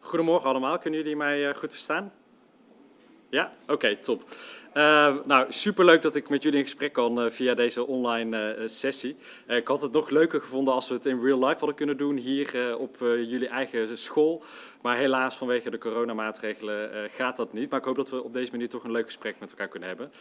Goedemorgen allemaal, kunnen jullie mij goed verstaan? Ja? Oké, top. Nou, superleuk dat ik met jullie in gesprek kan via deze online sessie. Ik had het nog leuker gevonden als we het in real life hadden kunnen doen hier op jullie eigen school. Maar helaas vanwege de coronamaatregelen gaat dat niet. Maar ik hoop dat we op deze manier toch een leuk gesprek met elkaar kunnen hebben.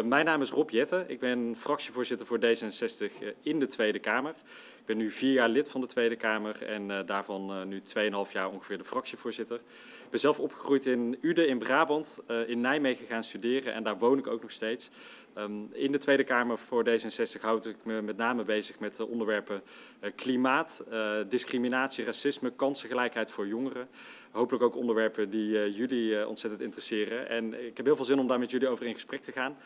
Mijn naam is Rob Jetten. Ik ben fractievoorzitter voor D66 in de Tweede Kamer. Ik ben nu 4 jaar lid van de Tweede Kamer en daarvan nu 2,5 jaar ongeveer de fractievoorzitter. Ik ben zelf opgegroeid in Uden in Brabant, in Nijmegen gaan studeren en daar woon ik ook nog steeds. In de Tweede Kamer voor D66 houd ik me met name bezig met de onderwerpen klimaat, discriminatie, racisme, kansengelijkheid voor jongeren. Hopelijk ook onderwerpen die jullie ontzettend interesseren. En ik heb heel veel zin om daar met jullie over in gesprek te gaan.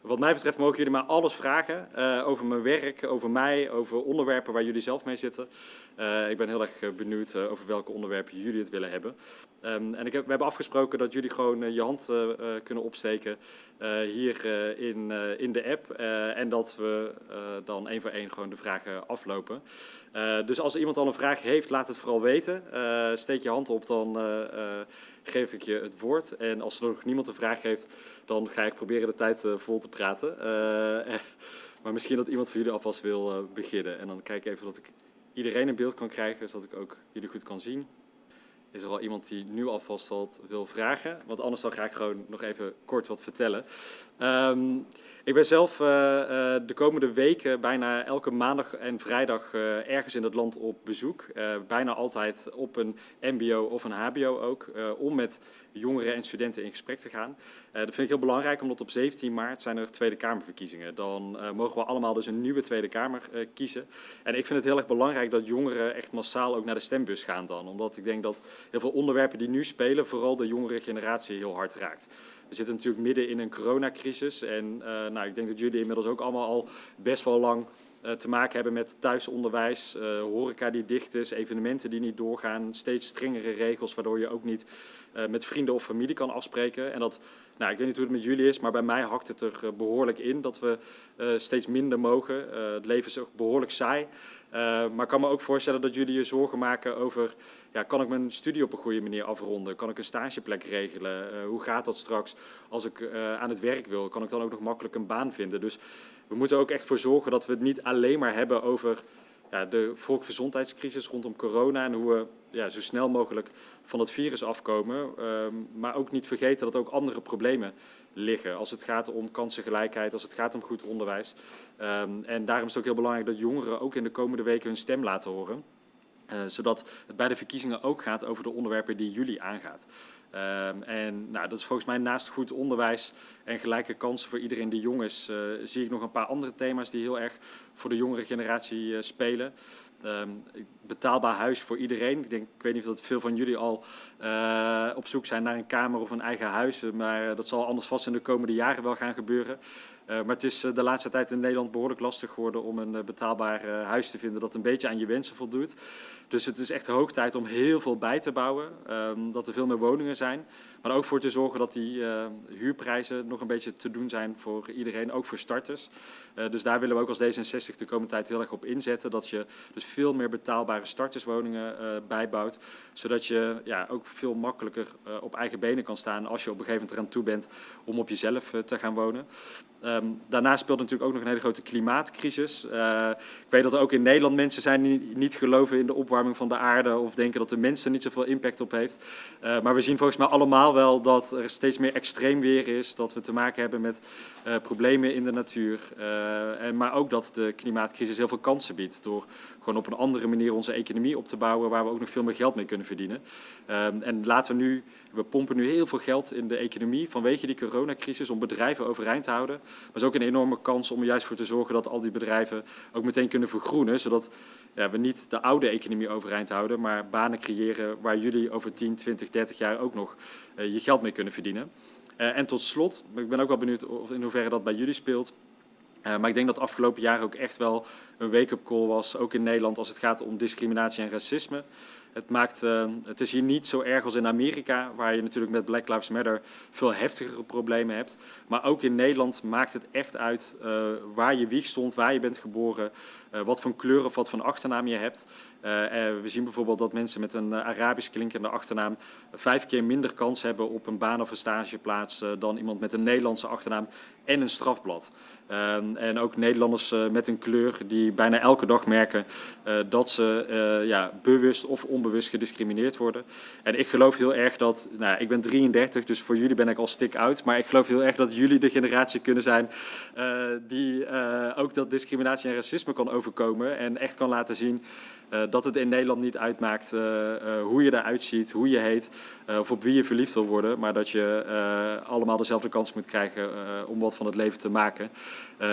Wat mij betreft mogen jullie mij alles vragen over mijn werk, over mij, over onderwerpen waar jullie zelf mee zitten. Ik ben heel erg benieuwd over welke onderwerpen jullie het willen hebben. En we hebben afgesproken dat jullie gewoon je hand kunnen opsteken hier in de app. En dat we dan één voor één gewoon de vragen aflopen. Dus als iemand al een vraag heeft, laat het vooral weten. Steek je hand op, dan geef ik je het woord. En als er nog niemand een vraag heeft, dan ga ik proberen de tijd vol te praten. Maar misschien dat iemand van jullie alvast wil beginnen. En dan kijk ik even dat ik iedereen in beeld kan krijgen, zodat ik ook jullie goed kan zien. Is er al iemand die nu alvast wat wil vragen? Want anders dan ga ik gewoon nog even kort wat vertellen. Ik ben zelf de komende weken bijna elke maandag en vrijdag ergens in het land op bezoek. Bijna altijd op een mbo of een hbo ook, om met jongeren en studenten in gesprek te gaan. Dat vind ik heel belangrijk, omdat op 17 maart zijn er Tweede Kamerverkiezingen. Dan mogen we allemaal dus een nieuwe Tweede Kamer kiezen. En ik vind het heel erg belangrijk dat jongeren echt massaal ook naar de stembus gaan dan. Omdat ik denk dat heel veel onderwerpen die nu spelen, vooral de jongere generatie heel hard raakt. We zitten natuurlijk midden in een coronacrisis en ik denk dat jullie inmiddels ook allemaal al best wel lang te maken hebben met thuisonderwijs, horeca die dicht is, evenementen die niet doorgaan, steeds strengere regels waardoor je ook niet met vrienden of familie kan afspreken. En dat, ik weet niet hoe het met jullie is, maar bij mij hakt het er behoorlijk in dat we steeds minder mogen. Het leven is ook behoorlijk saai. Maar ik kan me ook voorstellen dat jullie je zorgen maken over, kan ik mijn studie op een goede manier afronden? Kan ik een stageplek regelen? Hoe gaat dat straks als ik aan het werk wil? Kan ik dan ook nog makkelijk een baan vinden? Dus we moeten er ook echt voor zorgen dat we het niet alleen maar hebben over de volksgezondheidscrisis rondom corona en hoe we zo snel mogelijk van het virus afkomen. Maar ook niet vergeten dat er ook andere problemen liggen als het gaat om kansengelijkheid, als het gaat om goed onderwijs. En daarom is het ook heel belangrijk dat jongeren ook in de komende weken hun stem laten horen. Zodat het bij de verkiezingen ook gaat over de onderwerpen die jullie aangaat. Dat is volgens mij naast goed onderwijs en gelijke kansen voor iedereen die jong is, zie ik nog een paar andere thema's die heel erg voor de jongere generatie spelen. Betaalbaar huis voor iedereen. Ik weet niet of dat veel van jullie al op zoek zijn naar een kamer of een eigen huis, maar dat zal anders vast in de komende jaren wel gaan gebeuren. Maar het is de laatste tijd in Nederland behoorlijk lastig geworden om een betaalbaar huis te vinden dat een beetje aan je wensen voldoet. Dus het is echt hoog tijd om heel veel bij te bouwen, dat er veel meer woningen zijn. Maar ook voor te zorgen dat die huurprijzen nog een beetje te doen zijn voor iedereen, ook voor starters. Dus daar willen we ook als D66 de komende tijd heel erg op inzetten. Dat je dus veel meer betaalbare starterswoningen bijbouwt. Zodat je ook veel makkelijker op eigen benen kan staan als je op een gegeven moment eraan toe bent om op jezelf te gaan wonen. Daarnaast speelt natuurlijk ook nog een hele grote klimaatcrisis. Ik weet dat er ook in Nederland mensen zijn die niet geloven in de opwarming van de aarde of denken dat de mens er niet zoveel impact op heeft. Maar we zien volgens mij allemaal wel dat er steeds meer extreem weer is, dat we te maken hebben met problemen in de natuur. Maar ook dat de klimaatcrisis heel veel kansen biedt door gewoon op een andere manier onze economie op te bouwen waar we ook nog veel meer geld mee kunnen verdienen. En we pompen nu heel veel geld in de economie vanwege die coronacrisis om bedrijven overeind te houden. Maar het is ook een enorme kans om er juist voor te zorgen dat al die bedrijven ook meteen kunnen vergroenen. Zodat we niet de oude economie overeind houden, maar banen creëren waar jullie over 10, 20, 30 jaar ook nog je geld mee kunnen verdienen. En tot slot, ik ben ook wel benieuwd in hoeverre dat bij jullie speelt. Maar ik denk dat afgelopen jaar ook echt wel een wake-up call was, ook in Nederland, als het gaat om discriminatie en racisme. Het is hier niet zo erg als in Amerika, waar je natuurlijk met Black Lives Matter veel heftigere problemen hebt. Maar ook in Nederland maakt het echt uit waar je wieg stond, waar je bent geboren, wat voor kleur of wat voor achternaam je hebt. We zien bijvoorbeeld dat mensen met een Arabisch klinkende achternaam 5 keer minder kans hebben op een baan of een stageplaats dan iemand met een Nederlandse achternaam en een strafblad. En ook Nederlanders met een kleur die bijna elke dag merken dat ze bewust of onbewust gediscrimineerd worden. En ik geloof heel erg dat, ik ben 33, dus voor jullie ben ik al stik uit, maar ik geloof heel erg dat jullie de generatie kunnen zijn die ook dat discriminatie en racisme kan overkomen en echt kan laten zien dat het in Nederland niet uitmaakt hoe je eruit ziet, hoe je heet of op wie je verliefd wil worden, maar dat je allemaal dezelfde kans moet krijgen om wat van het leven te maken.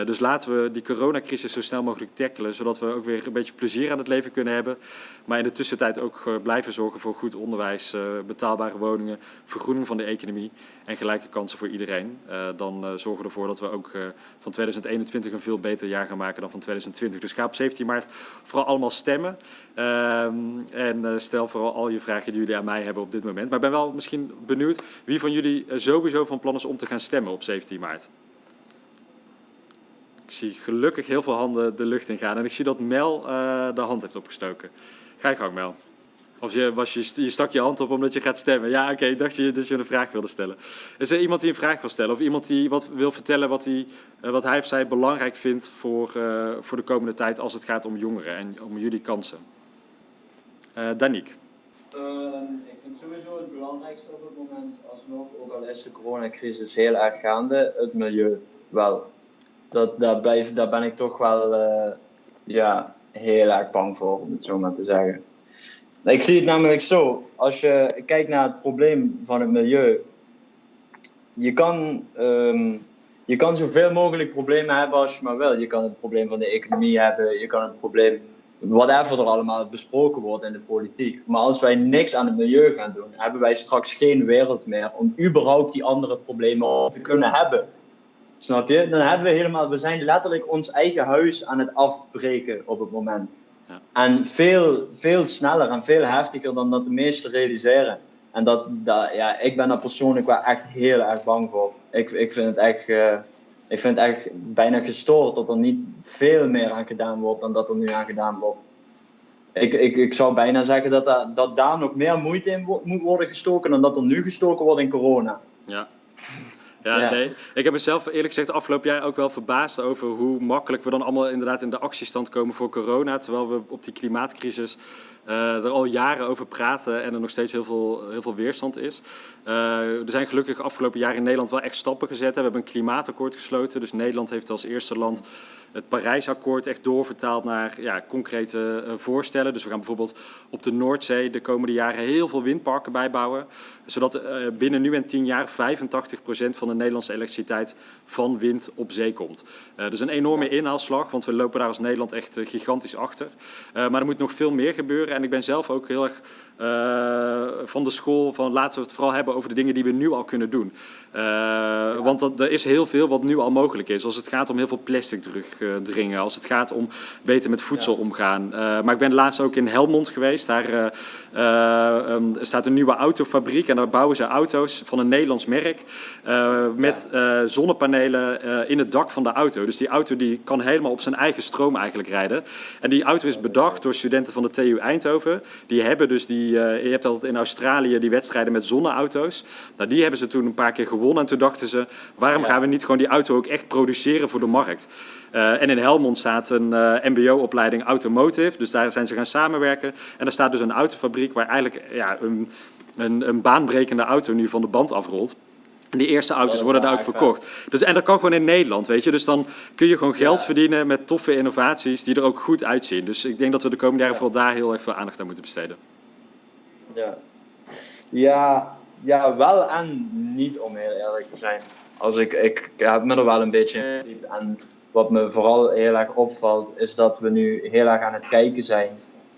Dus laten we die coronacrisis zo snel mogelijk tackelen, zodat we ook weer een beetje plezier aan het leven kunnen hebben, maar in de tussentijd ook blijven zorgen voor goed onderwijs, betaalbare woningen, vergroening van de economie en gelijke kansen voor iedereen. Dan zorgen we ervoor dat we ook van 2021 een veel beter jaar gaan maken dan van 2020. Dus ga op 17 maart vooral allemaal stemmen. En stel vooral al je vragen die jullie aan mij hebben op dit moment. Maar ik ben wel misschien benieuwd wie van jullie sowieso van plan is om te gaan stemmen op 17 maart. Ik zie gelukkig heel veel handen de lucht in gaan. En ik zie dat Mel de hand heeft opgestoken. Ga je gang, Mel. Of je stak je hand op omdat je gaat stemmen. Ja, oké, ik dacht dat je een vraag wilde stellen. Is er iemand die een vraag wil stellen? Of iemand die wat wil vertellen wat hij of zij belangrijk vindt voor de komende tijd als het gaat om jongeren en om jullie kansen? Danique. Ik vind sowieso het belangrijkste op het moment, alsnog, ook al is de coronacrisis heel erg gaande, het milieu wel. Daar ben ik toch wel heel erg bang voor, om het zo maar te zeggen. Ik zie het namelijk zo, als je kijkt naar het probleem van het milieu, je kan zoveel mogelijk problemen hebben als je maar wil. Je kan het probleem van de economie hebben, je kan het probleem, whatever er allemaal besproken wordt in de politiek. Maar als wij niks aan het milieu gaan doen, hebben wij straks geen wereld meer om überhaupt die andere problemen te kunnen hebben. Snap je? We zijn letterlijk ons eigen huis aan het afbreken op het moment. Ja. En veel sneller en veel heftiger dan dat de meesten realiseren. En ik ben daar persoonlijk wel echt heel erg bang voor. Ik vind het echt bijna gestoord dat er niet veel meer aan gedaan wordt dan dat er nu aan gedaan wordt. Ik zou bijna zeggen dat daar nog meer moeite in moet worden gestoken dan dat er nu gestoken wordt in corona. Ja. Ja, nee. Ik heb mezelf eerlijk gezegd afgelopen jaar ook wel verbaasd over hoe makkelijk we dan allemaal inderdaad in de actiestand komen voor corona. Terwijl we op die klimaatcrisis er al jaren over praten en er nog steeds heel veel weerstand is. Er zijn gelukkig afgelopen jaar in Nederland wel echt stappen gezet. We hebben een klimaatakkoord gesloten. Dus Nederland heeft als eerste land het Parijsakkoord echt doorvertaald naar concrete voorstellen. Dus we gaan bijvoorbeeld op de Noordzee de komende jaren heel veel windparken bijbouwen. Zodat binnen nu en 10 jaar 85% van de Nederlandse elektriciteit van wind op zee komt. Dus een enorme inhaalslag, want we lopen daar als Nederland echt gigantisch achter. Maar er moet nog veel meer gebeuren. En ik ben zelf ook heel erg van de school van laten we het vooral hebben over de dingen die we nu al kunnen doen. Want er is heel veel wat nu al mogelijk is. Als het gaat om heel veel plastic terugdringen. Als het gaat om beter met voedsel omgaan. Maar ik ben laatst ook in Helmond geweest. Daar staat een nieuwe autofabriek. En daar bouwen ze auto's van een Nederlands merk. Met zonnepanelen in het dak van de auto. Dus die auto die kan helemaal op zijn eigen stroom eigenlijk rijden. En die auto is bedacht door studenten van de TU Eindhoven. Die hebben dus je hebt altijd in Australië die wedstrijden met zonneauto's. Nou, die hebben ze toen een paar keer gewonnen. En toen dachten ze, waarom gaan we niet gewoon die auto ook echt produceren voor de markt? En in Helmond staat een mbo-opleiding Automotive. Dus daar zijn ze gaan samenwerken. En daar staat dus een autofabriek waar eigenlijk een baanbrekende auto nu van de band afrolt. En die eerste auto's worden daar ook verkocht. Dus, en dat kan gewoon in Nederland, weet je. Dus dan kun je gewoon geld verdienen met toffe innovaties die er ook goed uitzien. Dus ik denk dat we de komende jaren vooral daar heel erg veel aandacht aan moeten besteden. Ja, wel en niet, om heel eerlijk te zijn. Ik heb me er wel een beetje in verdiept. En wat me vooral heel erg opvalt, is dat we nu heel erg aan het kijken zijn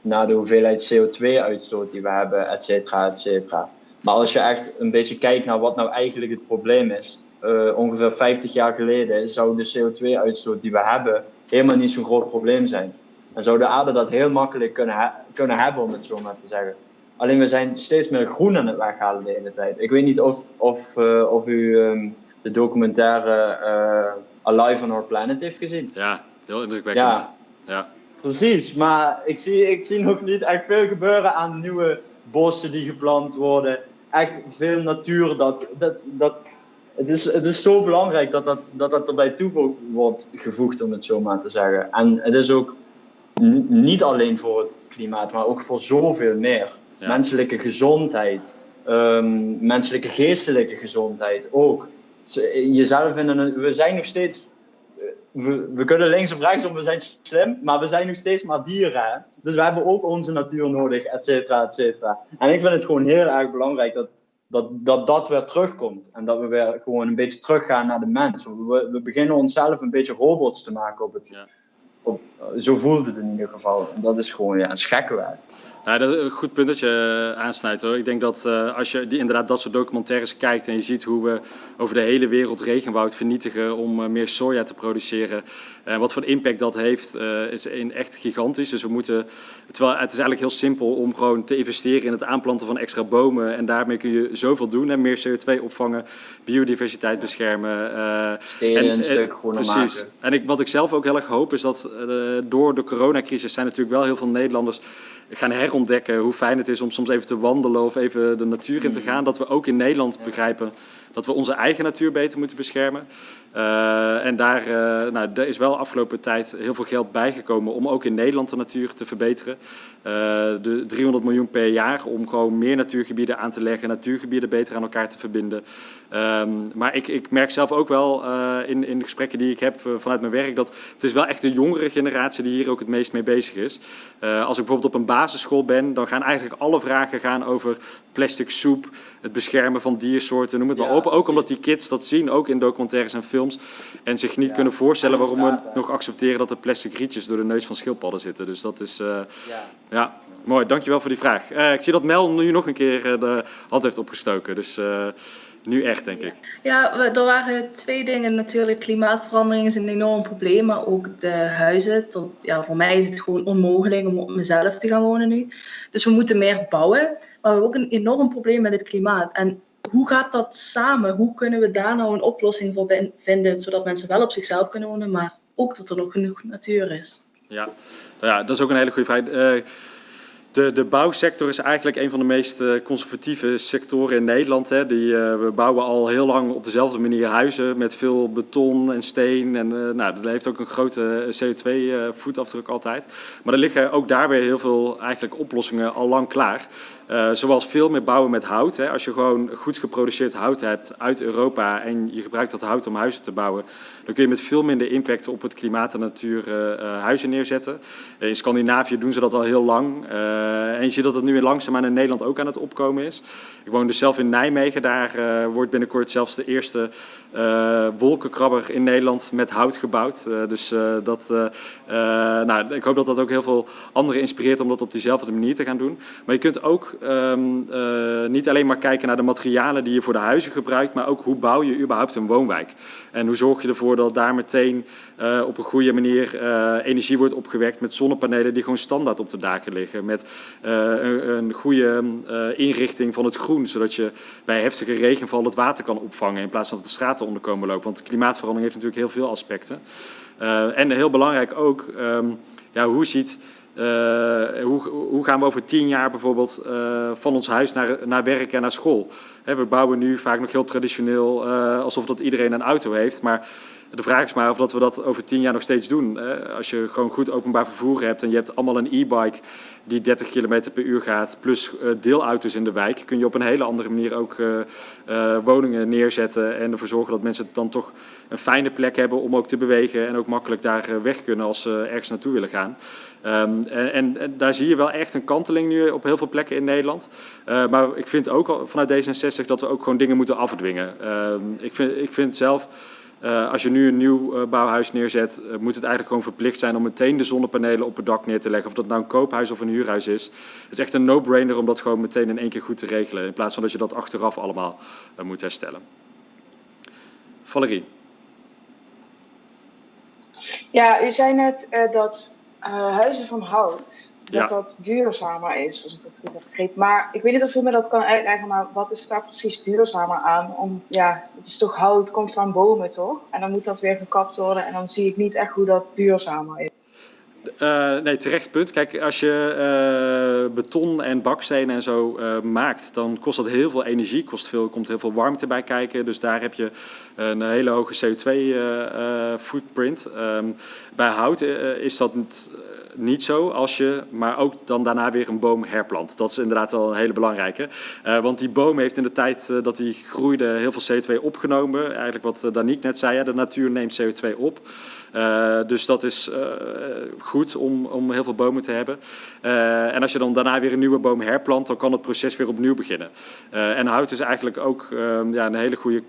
naar de hoeveelheid CO2-uitstoot die we hebben, et cetera, et cetera. Maar als je echt een beetje kijkt naar wat nou eigenlijk het probleem is, ongeveer 50 jaar geleden zou de CO2-uitstoot die we hebben helemaal niet zo'n groot probleem zijn. En zou de aarde dat heel makkelijk kunnen hebben, om het zo maar te zeggen. Alleen we zijn steeds meer groen aan het weghalen de hele tijd. Ik weet niet of u de documentaire Alive on Our Planet heeft gezien. Ja, heel indrukwekkend. Ja. Precies, maar ik zie nog niet echt veel gebeuren aan nieuwe bossen die geplant worden. Echt veel natuur. Het is zo belangrijk dat erbij toe wordt gevoegd, om het zo maar te zeggen. En het is ook niet alleen voor het klimaat, maar ook voor zoveel meer. Ja. Menselijke gezondheid, menselijke geestelijke gezondheid ook. Jezelf we zijn nog steeds... We kunnen links of rechtsom, we zijn slim, maar we zijn nog steeds maar dieren. Hè? Dus we hebben ook onze natuur nodig, et cetera, et cetera. En ik vind het gewoon heel erg belangrijk dat weer terugkomt. En dat we weer gewoon een beetje teruggaan naar de mens. We beginnen onszelf een beetje robots te maken zo voelt het in ieder geval. En dat is gewoon een schekkenwerk. Nou, dat is een goed punt dat je aansnijdt, hoor. Ik denk dat als je inderdaad dat soort documentaires kijkt en je ziet hoe we over de hele wereld regenwoud vernietigen om meer soja te produceren, wat voor impact dat heeft, is echt gigantisch. Dus terwijl het is eigenlijk heel simpel om gewoon te investeren in het aanplanten van extra bomen en daarmee kun je zoveel doen. En meer CO2 opvangen, biodiversiteit beschermen. Steden een stuk groener maken. En wat ik zelf ook heel erg hoop is dat door de coronacrisis zijn natuurlijk wel heel veel Nederlanders gaan herontdekken hoe fijn het is om soms even te wandelen of even de natuur in te gaan. Dat we ook in Nederland begrijpen dat we onze eigen natuur beter moeten beschermen. En daar is wel afgelopen tijd heel veel geld bijgekomen om ook in Nederland de natuur te verbeteren. De 300 miljoen per jaar om gewoon meer natuurgebieden aan te leggen, natuurgebieden beter aan elkaar te verbinden. Maar ik merk zelf ook wel in de gesprekken die ik heb vanuit mijn werk dat het is wel echt de jongere generatie die hier ook het meest mee bezig is. Als ik bijvoorbeeld op een basisschool ben, dan gaan eigenlijk alle vragen over plastic soep, het beschermen van diersoorten, noem het maar op. Ook omdat die kids dat zien, ook in documentaires en films, en zich niet kunnen voorstellen waarom we nog accepteren dat er plastic rietjes door de neus van schildpadden zitten. Dus dat is... mooi. Dankjewel voor die vraag. Ik zie dat Mel nu nog een keer de hand heeft opgestoken. Dus nu echt, denk ik. Ja, er waren twee dingen natuurlijk. Klimaatverandering is een enorm probleem, maar ook de huizen. Voor mij is het gewoon onmogelijk om op mezelf te gaan wonen nu. Dus we moeten meer bouwen. Maar we hebben ook een enorm probleem met het klimaat. En hoe gaat dat samen? Hoe kunnen we daar nou een oplossing voor vinden, zodat mensen wel op zichzelf kunnen wonen, maar ook dat er nog genoeg natuur is? Ja, dat is ook een hele goede vraag. De bouwsector is eigenlijk een van de meest conservatieve sectoren in Nederland. Hè. We bouwen al heel lang op dezelfde manier huizen met veel beton en steen. En dat heeft ook een grote CO2-voetafdruk altijd. Maar er liggen ook daar weer heel veel eigenlijk oplossingen al lang klaar. Zoals veel meer bouwen met hout. Hè. Als je gewoon goed geproduceerd hout hebt uit Europa en je gebruikt dat hout om huizen te bouwen, dan kun je met veel minder impact op het klimaat en natuur huizen neerzetten. In Scandinavië doen ze dat al heel lang. En je ziet dat het nu langzaamaan in Nederland ook aan het opkomen is. Ik woon dus zelf in Nijmegen. Daar wordt binnenkort zelfs de eerste wolkenkrabber in Nederland met hout gebouwd. Ik hoop dat dat ook heel veel anderen inspireert om dat op diezelfde manier te gaan doen. Maar je kunt ook niet alleen maar kijken naar de materialen die je voor de huizen gebruikt, maar ook hoe bouw je überhaupt een woonwijk. En hoe zorg je ervoor dat daar meteen op een goede manier energie wordt opgewekt met zonnepanelen die gewoon standaard op de daken liggen. Met een goede inrichting van het groen, zodat je bij heftige regenval het water kan opvangen in plaats van dat de straten onderkomen lopen. Want klimaatverandering heeft natuurlijk heel veel aspecten. En heel belangrijk ook, hoe gaan we over 10 jaar bijvoorbeeld van ons huis naar werk en naar school? We bouwen nu vaak nog heel traditioneel alsof dat iedereen een auto heeft, maar de vraag is maar of dat we dat over 10 jaar nog steeds doen. Als je gewoon goed openbaar vervoer hebt en je hebt allemaal een e-bike die 30 km per uur gaat, plus deelauto's in de wijk, kun je op een hele andere manier ook woningen neerzetten en ervoor zorgen dat mensen dan toch een fijne plek hebben om ook te bewegen en ook makkelijk daar weg kunnen als ze ergens naartoe willen gaan. En daar zie je wel echt een kanteling nu op heel veel plekken in Nederland. Maar ik vind ook vanuit D66 dat we ook gewoon dingen moeten afdwingen. Ik vind zelf, als je nu een nieuw bouwhuis neerzet, moet het eigenlijk gewoon verplicht zijn om meteen de zonnepanelen op het dak neer te leggen. Of dat nou een koophuis of een huurhuis is. Het is echt een no-brainer om dat gewoon meteen in één keer goed te regelen. In plaats van dat je dat achteraf allemaal moet herstellen. Valerie. Ja, u zei net dat huizen van hout, dat duurzamer is, als ik dat goed heb begrepen. Maar ik weet niet of u me dat kan uitleggen, maar wat is daar precies duurzamer aan? Het is toch hout, komt van bomen, toch? En dan moet dat weer gekapt worden en dan zie ik niet echt hoe dat duurzamer is. Nee, terecht punt. Kijk, als je beton en bakstenen en zo maakt, dan kost dat heel veel energie, komt heel veel warmte bij kijken. Dus daar heb je een hele hoge CO2-footprint. Bij hout is dat niet zo, maar ook dan daarna weer een boom herplant. Dat is inderdaad wel een hele belangrijke. Want die boom heeft in de tijd dat hij groeide heel veel CO2 opgenomen. Eigenlijk wat Danique net zei, de natuur neemt CO2 op. Dus dat is goed om heel veel bomen te hebben. En als je dan daarna weer een nieuwe boom herplant, dan kan het proces weer opnieuw beginnen. En hout is eigenlijk ook een hele goede,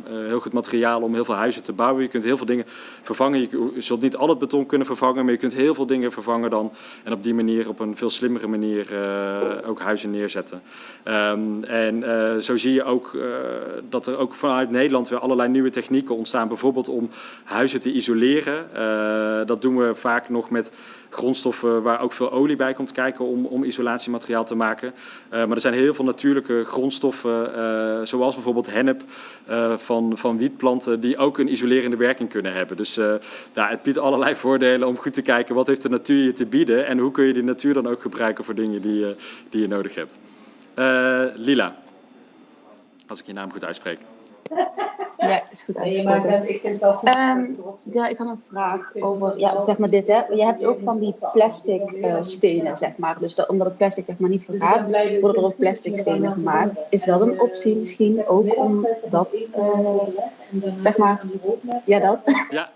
heel goed materiaal om heel veel huizen te bouwen. Je kunt heel veel dingen vervangen. Je zult niet al het beton kunnen vervangen, maar je kunt heel veel dingen vervangen dan. En op die manier, op een veel slimmere manier, ook huizen neerzetten. En zo zie je ook dat er ook vanuit Nederland weer allerlei nieuwe technieken ontstaan. Bijvoorbeeld om huizen te isoleren. Dat doen we vaak nog met grondstoffen waar ook veel olie bij komt kijken om isolatiemateriaal te maken. Maar er zijn heel veel natuurlijke grondstoffen, zoals bijvoorbeeld hennep van wietplanten, die ook een isolerende werking kunnen hebben. Dus het biedt allerlei voordelen om goed te kijken wat heeft de natuur je te bieden en hoe kun je die natuur dan ook gebruiken voor dingen die je nodig hebt. Lila, als ik je naam goed uitspreek. Ja, is goed uitgesproken. Ik had een vraag over, zeg maar dit, hè. Je hebt ook van die plastic stenen, zeg maar. Dus omdat het plastic zeg maar niet vergaat, worden er ook plastic stenen gemaakt. Is dat een optie misschien ook om dat, zeg maar, dat? Ja.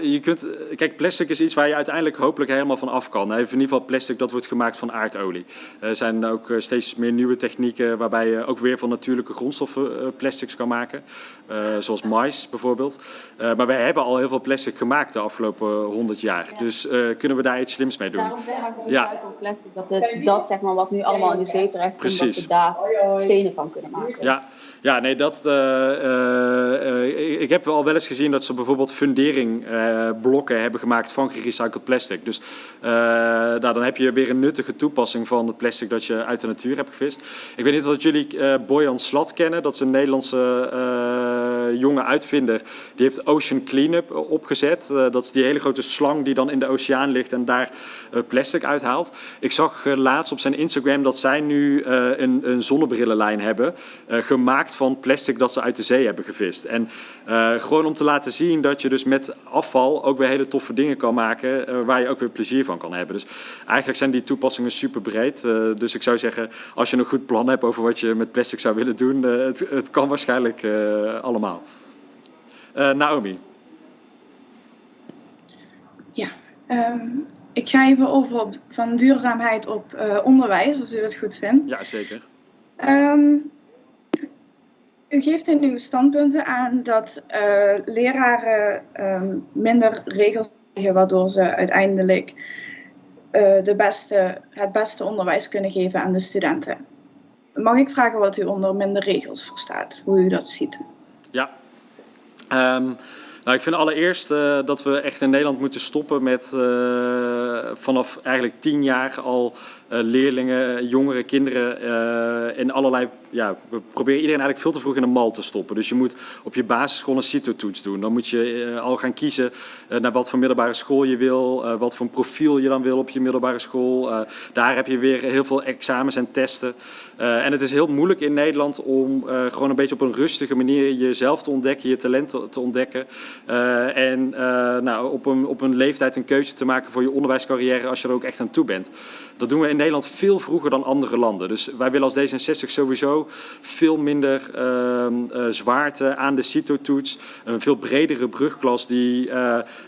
Je kunt, kijk, plastic is iets waar je uiteindelijk hopelijk helemaal van af kan. In ieder geval plastic dat wordt gemaakt van aardolie. Er zijn ook steeds meer nieuwe technieken waarbij je ook weer van natuurlijke grondstoffen plastics kan maken. Zoals mais bijvoorbeeld. Maar wij hebben al heel veel plastic gemaakt de afgelopen 100 jaar. Ja. Dus kunnen we daar iets slims mee doen. Daarom zeg maar gerecycled plastic. Dat zeg maar wat nu allemaal in de zee terecht komt, dat we daar stenen van kunnen maken. Ja, nee, ik heb al wel eens gezien dat ze bijvoorbeeld fundeeringblokken hebben gemaakt van gerecycled plastic. Dus dan heb je weer een nuttige toepassing van het plastic dat je uit de natuur hebt gevist. Ik weet niet of jullie Boyan Slat kennen. Dat is een Nederlandse jonge uitvinder. Die heeft Ocean Cleanup opgezet. Dat is die hele grote slang die dan in de oceaan ligt en daar plastic uithaalt. Ik zag laatst op zijn Instagram dat zij nu een zonnebrillenlijn hebben gemaakt van plastic dat ze uit de zee hebben gevist. En gewoon om te laten zien dat je dus met afval ook weer hele toffe dingen kan maken waar je ook weer plezier van kan hebben. Dus eigenlijk zijn die toepassingen super breed. Dus ik zou zeggen, als je een goed plan hebt over wat je met plastic zou willen doen, het kan waarschijnlijk allemaal. Naomi. Ja, ik ga even over van duurzaamheid op onderwijs, als u dat goed vindt. Ja, zeker. U geeft in uw standpunten aan dat leraren minder regels krijgen, waardoor ze uiteindelijk het beste onderwijs kunnen geven aan de studenten. Mag ik vragen wat u onder minder regels verstaat, hoe u dat ziet? Ja. Ik vind allereerst dat we echt in Nederland moeten stoppen met vanaf eigenlijk 10 jaar al leerlingen, jongere kinderen in allerlei... Ja, we proberen iedereen eigenlijk veel te vroeg in een mal te stoppen. Dus je moet op je basisschool een CITO-toets doen. Dan moet je al gaan kiezen naar wat voor middelbare school je wil, wat voor een profiel je dan wil op je middelbare school. Daar heb je weer heel veel examens en testen. En het is heel moeilijk in Nederland om gewoon een beetje op een rustige manier jezelf te ontdekken, je talent te ontdekken. Op een leeftijd een keuze te maken voor je onderwijscarrière als je er ook echt aan toe bent. Dat doen we in Nederland veel vroeger dan andere landen. Dus wij willen als D66 sowieso veel minder zwaarte aan de CITO-toets. Een veel bredere brugklas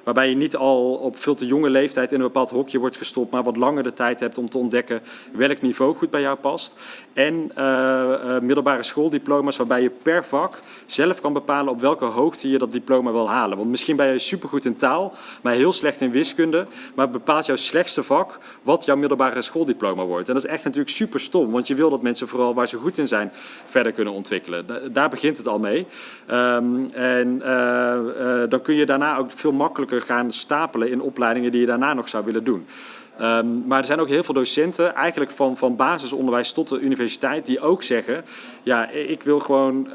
waarbij je niet al op veel te jonge leeftijd in een bepaald hokje wordt gestopt, maar wat langer de tijd hebt om te ontdekken welk niveau goed bij jou past. En middelbare schooldiploma's waarbij je per vak zelf kan bepalen op welke hoogte je dat diploma wil halen. Want misschien ben je supergoed in taal, maar heel slecht in wiskunde, maar bepaalt jouw slechtste vak wat jouw middelbare schooldiploma wordt. En dat is echt natuurlijk super stom, want je wil dat mensen vooral waar ze goed in zijn verder kunnen ontwikkelen. Daar begint het al mee. Dan kun je daarna ook veel makkelijker gaan stapelen in opleidingen die je daarna nog zou willen doen. Maar er zijn ook heel veel docenten, eigenlijk van basisonderwijs tot de universiteit, die ook zeggen, ja, ik wil gewoon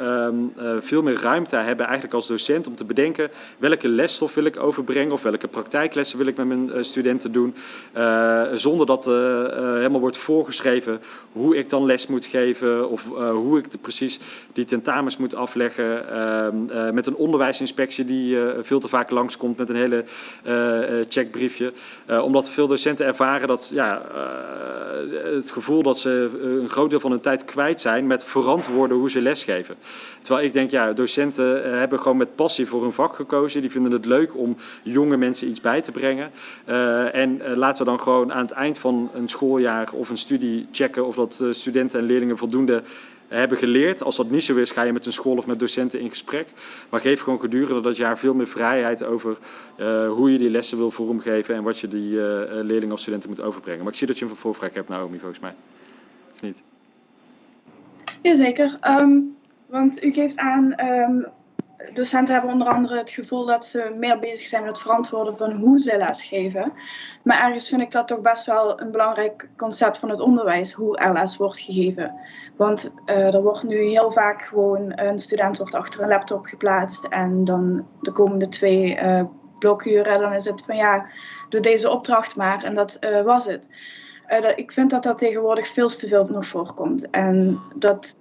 veel meer ruimte hebben eigenlijk als docent om te bedenken welke lesstof wil ik overbrengen of welke praktijklessen wil ik met mijn studenten doen, zonder dat helemaal wordt voorgeschreven hoe ik dan les moet geven of hoe ik precies die tentamens moet afleggen, met een onderwijsinspectie die veel te vaak langskomt met een hele checkbriefje. Omdat veel docenten ervaren dat het gevoel dat ze een groot deel van hun tijd kwijt zijn met verantwoorden hoe ze lesgeven. Terwijl ik denk, ja, docenten hebben gewoon met passie voor hun vak gekozen. Die vinden het leuk om jonge mensen iets bij te brengen. En laten we dan gewoon aan het eind van een schooljaar of een studie checken of dat studenten en leerlingen voldoende hebben geleerd. Als dat niet zo is, ga je met een school of met docenten in gesprek. Maar geef gewoon gedurende dat jaar veel meer vrijheid over hoe je die lessen wil vormgeven en wat je die leerlingen of studenten moet overbrengen. Maar ik zie dat je een vervolgvraag hebt, Naomi, volgens mij. Of niet? Jazeker. Want u geeft aan, docenten hebben onder andere het gevoel dat ze meer bezig zijn met het verantwoorden van hoe ze lesgeven. Maar ergens vind ik dat toch best wel een belangrijk concept van het onderwijs, hoe er les wordt gegeven. Want er wordt nu heel vaak gewoon, een student wordt achter een laptop geplaatst en dan de komende 2 blokuren, dan is het van ja, doe deze opdracht maar en dat was het. Ik vind dat dat tegenwoordig veel te veel nog voorkomt en dat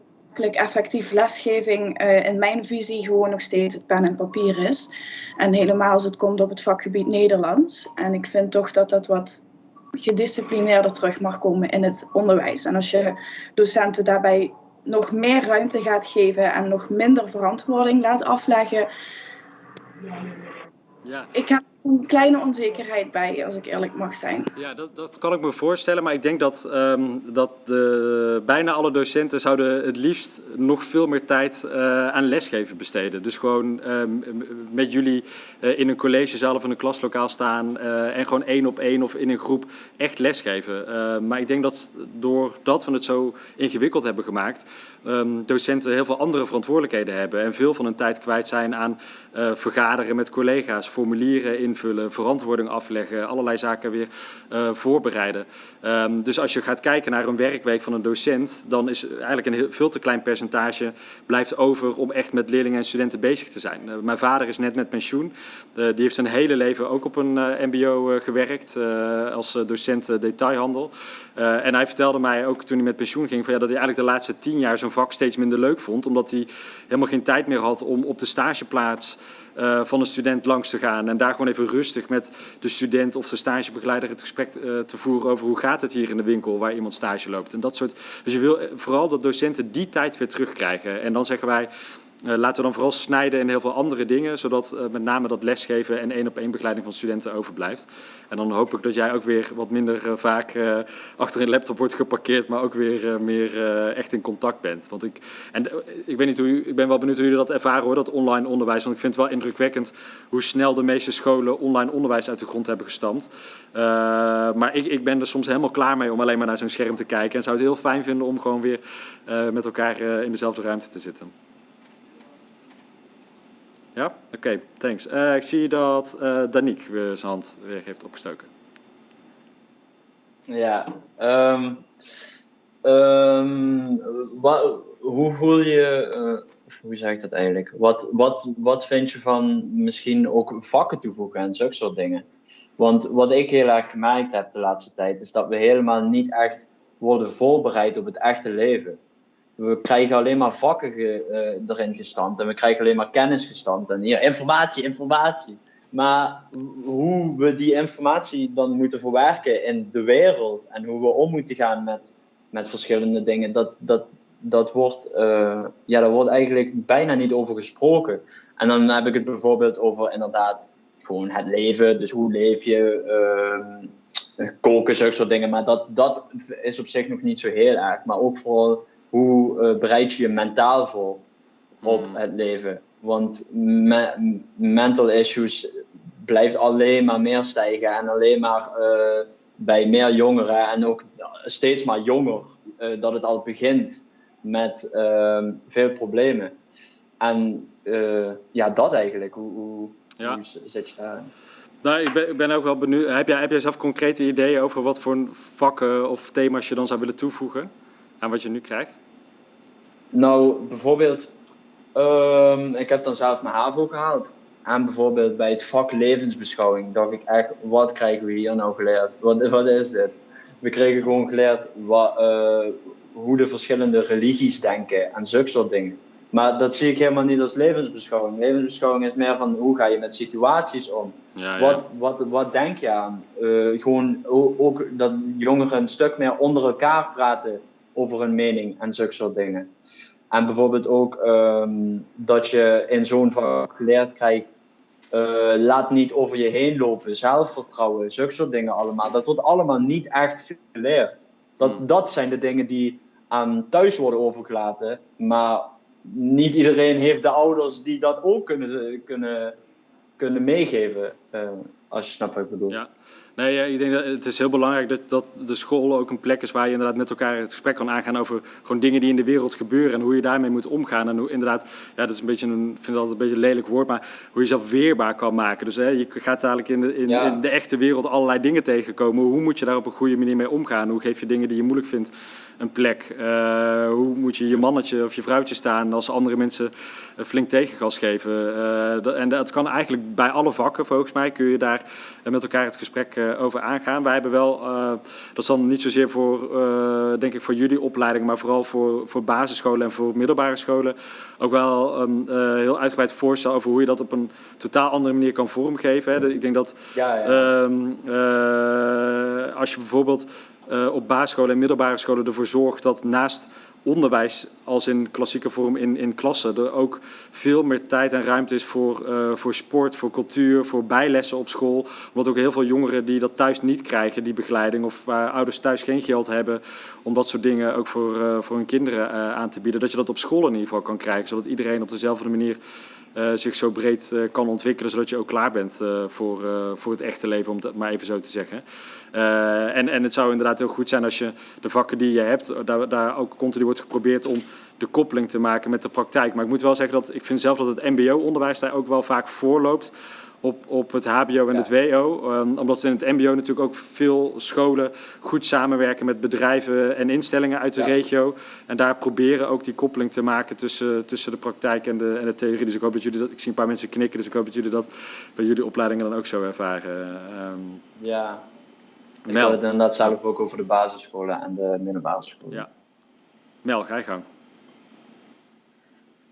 effectief lesgeving in mijn visie gewoon nog steeds het pen en papier is. En helemaal als het komt op het vakgebied Nederlands. En ik vind toch dat dat wat gedisciplineerder terug mag komen in het onderwijs. En als je docenten daarbij nog meer ruimte gaat geven en nog minder verantwoording laat afleggen. Ja. Ik heb een kleine onzekerheid bij, als ik eerlijk mag zijn. Ja, dat kan ik me voorstellen, maar ik denk dat bijna alle docenten zouden het liefst nog veel meer tijd aan lesgeven besteden. Dus gewoon met jullie in een collegezaal of in een klaslokaal staan en gewoon 1-op-1 of in een groep echt lesgeven. Maar ik denk dat doordat we het zo ingewikkeld hebben gemaakt, docenten heel veel andere verantwoordelijkheden hebben en veel van hun tijd kwijt zijn aan vergaderen met collega's, formulieren invullen, verantwoording afleggen, allerlei zaken weer voorbereiden. Dus als je gaat kijken naar een werkweek van een docent, dan is eigenlijk een veel te klein percentage blijft over om echt met leerlingen en studenten bezig te zijn. Mijn vader is net met pensioen. Die heeft zijn hele leven ook op een mbo gewerkt als docent detailhandel. En hij vertelde mij ook toen hij met pensioen ging, dat hij eigenlijk de laatste 10 jaar zijn vak steeds minder leuk vond, omdat hij helemaal geen tijd meer had om op de stageplaats van een student langs te gaan en daar gewoon even rustig met de student of de stagebegeleider het gesprek te voeren over hoe gaat het hier in de winkel waar iemand stage loopt. En dat soort. Dus je wil vooral dat docenten die tijd weer terugkrijgen. En dan zeggen wij, laten we dan vooral snijden in heel veel andere dingen, zodat met name dat lesgeven en 1-op-1 begeleiding van studenten overblijft. En dan hoop ik dat jij ook weer wat minder vaak achter een laptop wordt geparkeerd, maar ook weer meer echt in contact bent. Want ik weet niet ik ben wel benieuwd hoe jullie dat ervaren hoor, dat online onderwijs. Want ik vind het wel indrukwekkend hoe snel de meeste scholen online onderwijs uit de grond hebben gestampt. Maar ik ben er soms helemaal klaar mee om alleen maar naar zo'n scherm te kijken. En zou het heel fijn vinden om gewoon weer met elkaar in dezelfde ruimte te zitten. Ja? Oké, thanks. Ik zie dat Daniek zijn hand weer heeft opgestoken. Ja. Hoe voel je... hoe zeg ik dat eigenlijk? Wat vind je van misschien ook vakken toevoegen en zulke soort dingen? Want wat ik heel erg gemerkt heb de laatste tijd, is dat we helemaal niet echt worden voorbereid op het echte leven. We krijgen alleen maar vakken erin gestampt en we krijgen alleen maar kennis gestampt. En hier, informatie. Maar hoe we die informatie dan moeten verwerken in de wereld en hoe we om moeten gaan met verschillende dingen, daar wordt eigenlijk bijna niet over gesproken. En dan heb ik het bijvoorbeeld over inderdaad gewoon het leven. Dus hoe leef je, koken, zulke soort dingen. Maar dat is op zich nog niet zo heel erg. Maar ook vooral hoe bereid je je mentaal voor op het leven. Want mental issues blijft alleen maar meer stijgen. En alleen maar bij meer jongeren en ook steeds maar jonger dat het al begint met veel problemen. En dat eigenlijk. Hoe zit je daar? Nou, ik ben ook wel benieuwd. Heb jij zelf concrete ideeën over wat voor vakken of thema's je dan zou willen toevoegen aan wat je nu krijgt? Nou, bijvoorbeeld, ik heb dan zelf mijn HAVO gehaald. En bijvoorbeeld bij het vak levensbeschouwing dacht ik echt, wat krijgen we hier nou geleerd? Wat is dit? We kregen gewoon geleerd hoe de verschillende religies denken en zulke soort dingen. Maar dat zie ik helemaal niet als levensbeschouwing. Levensbeschouwing is meer van hoe ga je met situaties om? Ja. Wat denk je aan? Gewoon ook dat jongeren een stuk meer onder elkaar praten over hun mening en zulke soort dingen. En bijvoorbeeld ook dat je in zo'n vak geleerd krijgt, laat niet over je heen lopen, zelfvertrouwen, zulke soort dingen allemaal. Dat wordt allemaal niet echt geleerd. Dat zijn de dingen die aan thuis worden overgelaten, maar niet iedereen heeft de ouders die dat ook kunnen meegeven, als je snapt wat ik bedoel. Ja. Nee, ik denk dat het is heel belangrijk dat de school ook een plek is waar je inderdaad met elkaar het gesprek kan aangaan over gewoon dingen die in de wereld gebeuren en hoe je daarmee moet omgaan. En hoe inderdaad, ja, dat is een beetje ik vind het altijd een beetje een lelijk woord, maar hoe je jezelf weerbaar kan maken. Dus je gaat dadelijk in de echte wereld allerlei dingen tegenkomen. Hoe moet je daar op een goede manier mee omgaan? Hoe geef je dingen die je moeilijk vindt een plek? Hoe moet je mannetje of je vrouwtje staan als andere mensen flink tegengas geven? En dat kan eigenlijk bij alle vakken, volgens mij, kun je daar met elkaar het gesprek over aangaan. Wij hebben wel, dat is dan niet zozeer voor, denk ik, voor jullie opleiding, maar vooral voor basisscholen en voor middelbare scholen ook wel een heel uitgebreid voorstel over hoe je dat op een totaal andere manier kan vormgeven. Hè. Ik denk dat als je bijvoorbeeld op basisscholen en middelbare scholen ervoor zorgt dat naast onderwijs als in klassieke vorm in klassen er ook veel meer tijd en ruimte is voor sport, voor cultuur, voor bijlessen op school. Omdat ook heel veel jongeren die dat thuis niet krijgen, die begeleiding, of waar ouders thuis geen geld hebben om dat soort dingen ook voor hun kinderen aan te bieden, dat je dat op school in ieder geval kan krijgen, zodat iedereen op dezelfde manier zich zo breed kan ontwikkelen, zodat je ook klaar bent voor het echte leven, om het maar even zo te zeggen. En het zou inderdaad heel goed zijn als je de vakken die je hebt, daar ook continu wordt geprobeerd om de koppeling te maken met de praktijk. Maar ik moet wel zeggen dat ik vind zelf dat het mbo-onderwijs daar ook wel vaak voorloopt op het hbo en het wo. Omdat in het mbo natuurlijk ook veel scholen goed samenwerken met bedrijven en instellingen uit de regio. En daar proberen ook die koppeling te maken tussen de praktijk en de theorie. Dus ik hoop dat jullie dat... Ik zie een paar mensen knikken, dus ik hoop dat jullie dat bij jullie opleidingen dan ook zo ervaren. Ja. Ik had het inderdaad zelf ook over de basisscholen en de middelbare scholen. Ja. Mel, ga je gang.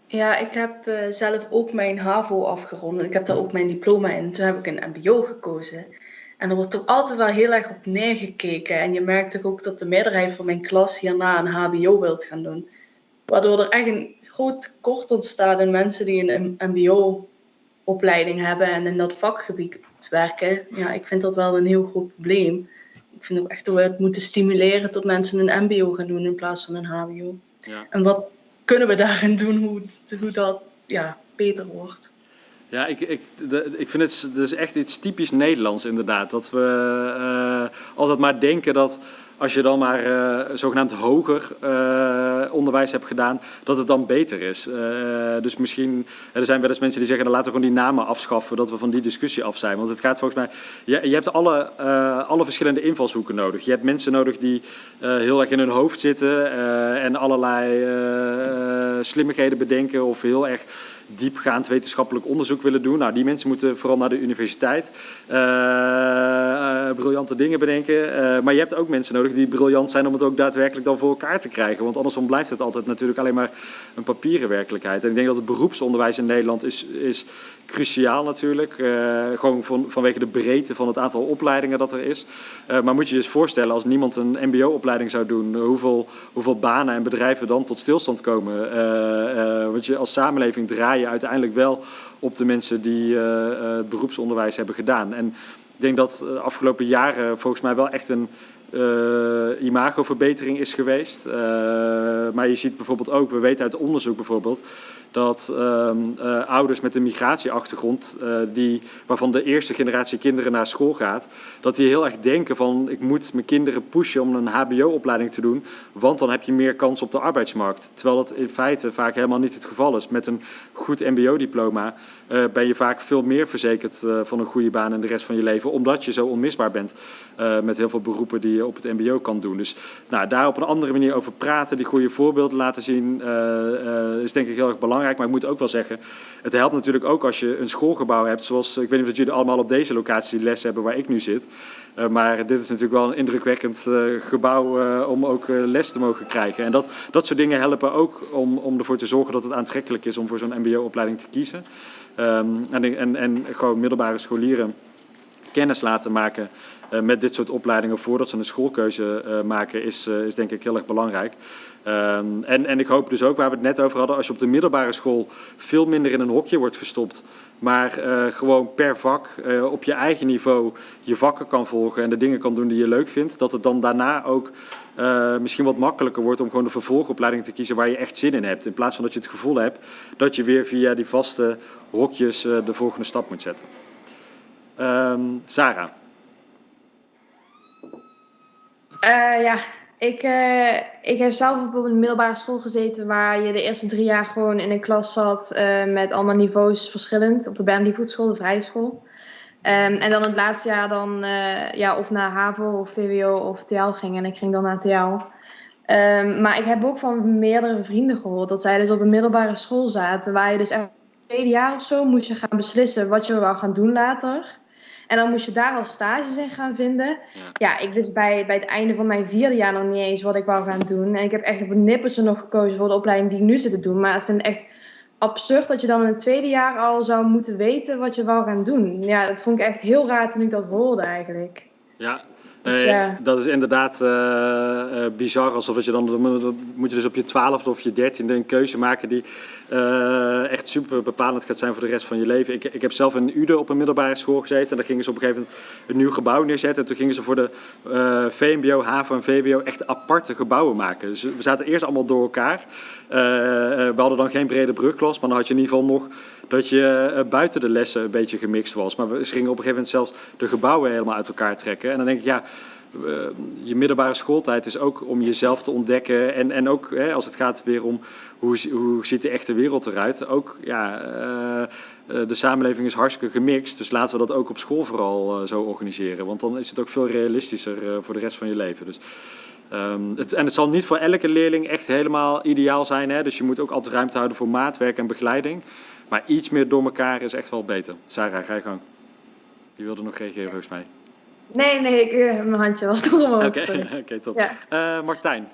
Ja, ik heb zelf ook mijn HAVO afgerond. Ik heb daar ook mijn diploma in. Toen heb ik een mbo gekozen. En er wordt toch altijd wel heel erg op neergekeken. En je merkt toch ook dat de meerderheid van mijn klas hierna een hbo wilt gaan doen. Waardoor er echt een groot tekort ontstaat in mensen die een mbo-opleiding hebben en in dat vakgebied werken. Ja, ik vind dat wel een heel groot probleem. Ik vind ook echt dat we het moeten stimuleren tot mensen een mbo gaan doen in plaats van een hbo. Ja. En wat kunnen we daarin doen hoe dat beter wordt? Ja, ik vind het is echt iets typisch Nederlands inderdaad. Dat we altijd maar denken dat als je dan maar zogenaamd hoger onderwijs hebt gedaan, dat het dan beter is. Dus misschien, er zijn wel eens mensen die zeggen, dan laten we gewoon die namen afschaffen, dat we van die discussie af zijn. Want het gaat volgens mij, je hebt alle verschillende invalshoeken nodig. Je hebt mensen nodig die heel erg in hun hoofd zitten en allerlei slimmigheden bedenken of heel erg diepgaand wetenschappelijk onderzoek willen doen. Nou, die mensen moeten vooral naar de universiteit briljante dingen bedenken. Maar je hebt ook mensen nodig die briljant zijn om het ook daadwerkelijk dan voor elkaar te krijgen. Want andersom blijft het altijd natuurlijk alleen maar een papieren werkelijkheid. En ik denk dat het beroepsonderwijs in Nederland is cruciaal natuurlijk. Gewoon vanwege de breedte van het aantal opleidingen dat er is. Maar moet je je eens voorstellen, als niemand een mbo-opleiding zou doen, hoeveel banen en bedrijven dan tot stilstand komen. Want je als samenleving draai je uiteindelijk wel op de mensen die het beroepsonderwijs hebben gedaan. En ik denk dat de afgelopen jaren volgens mij wel echt een imagoverbetering is geweest. Maar je ziet bijvoorbeeld ook, we weten uit onderzoek bijvoorbeeld, dat ouders met een migratieachtergrond, waarvan de eerste generatie kinderen naar school gaat, dat die heel erg denken van, ik moet mijn kinderen pushen om een hbo-opleiding te doen, want dan heb je meer kans op de arbeidsmarkt. Terwijl dat in feite vaak helemaal niet het geval is. Met een goed mbo-diploma ben je vaak veel meer verzekerd van een goede baan in de rest van je leven, omdat je zo onmisbaar bent met heel veel beroepen die je op het mbo kan doen. Dus daar op een andere manier over praten, die goede voorbeelden laten zien, is denk ik heel erg belangrijk. Maar ik moet ook wel zeggen, het helpt natuurlijk ook als je een schoolgebouw hebt, zoals, ik weet niet of jullie allemaal op deze locatie les hebben waar ik nu zit. Maar dit is natuurlijk wel een indrukwekkend gebouw om ook les te mogen krijgen. En dat soort dingen helpen ook om ervoor te zorgen dat het aantrekkelijk is om voor zo'n mbo-opleiding te kiezen. En gewoon middelbare scholieren kennis laten maken met dit soort opleidingen voordat ze een schoolkeuze maken is denk ik heel erg belangrijk. En ik hoop dus ook, waar we het net over hadden, als je op de middelbare school veel minder in een hokje wordt gestopt, maar gewoon per vak op je eigen niveau je vakken kan volgen en de dingen kan doen die je leuk vindt, dat het dan daarna ook misschien wat makkelijker wordt om gewoon de vervolgopleiding te kiezen waar je echt zin in hebt. In plaats van dat je het gevoel hebt dat je weer via die vaste hokjes de volgende stap moet zetten. Sarah. Ik heb zelf op een middelbare school gezeten waar je de eerste 3 jaar gewoon in een klas zat met allemaal niveaus verschillend. Op de Bernlievoet school, de vrije school. En dan het laatste jaar dan of naar HAVO of VWO of TL ging. En ik ging dan naar TL. Maar ik heb ook van meerdere vrienden gehoord dat zij dus op een middelbare school zaten. Waar je dus echt in het tweede jaar of zo moest je gaan beslissen wat je wou gaan doen later. En dan moest je daar al stages in gaan vinden. Ja, ik dus bij het einde van mijn 4e jaar nog niet eens wat ik wou gaan doen. En ik heb echt op een nippertje nog gekozen voor de opleiding die ik nu zit te doen. Maar ik vind het echt absurd dat je dan in het 2e jaar al zou moeten weten wat je wou gaan doen. Ja, dat vond ik echt heel raar toen ik dat hoorde eigenlijk. Ja. Dus, ja. Dat is inderdaad bizar. Alsof je dan moet je dus op je 12e of je 13e een keuze maken die echt super bepalend gaat zijn voor de rest van je leven. Ik heb zelf in Uden op een middelbare school gezeten. En daar gingen ze op een gegeven moment een nieuw gebouw neerzetten. En toen gingen ze voor de VMBO, HAVO en VWO echt aparte gebouwen maken. Dus we zaten eerst allemaal door elkaar. We hadden dan geen brede brugklas, maar dan had je in ieder geval nog dat je buiten de lessen een beetje gemixt was. Maar ze gingen op een gegeven moment zelfs de gebouwen helemaal uit elkaar trekken. En dan denk ik, je middelbare schooltijd is ook om jezelf te ontdekken. En ook als het gaat weer om hoe ziet de echte wereld eruit. Ook de samenleving is hartstikke gemixt. Dus laten we dat ook op school vooral zo organiseren. Want dan is het ook veel realistischer voor de rest van je leven. Dus, het zal niet voor elke leerling echt helemaal ideaal zijn. Hè? Dus je moet ook altijd ruimte houden voor maatwerk en begeleiding. Maar iets meer door elkaar is echt wel beter. Sarah, ga je gang. Je wilde nog reageren volgens mij. Nee, mijn handje was nog omhoog. Oké, top. Ja. Martijn.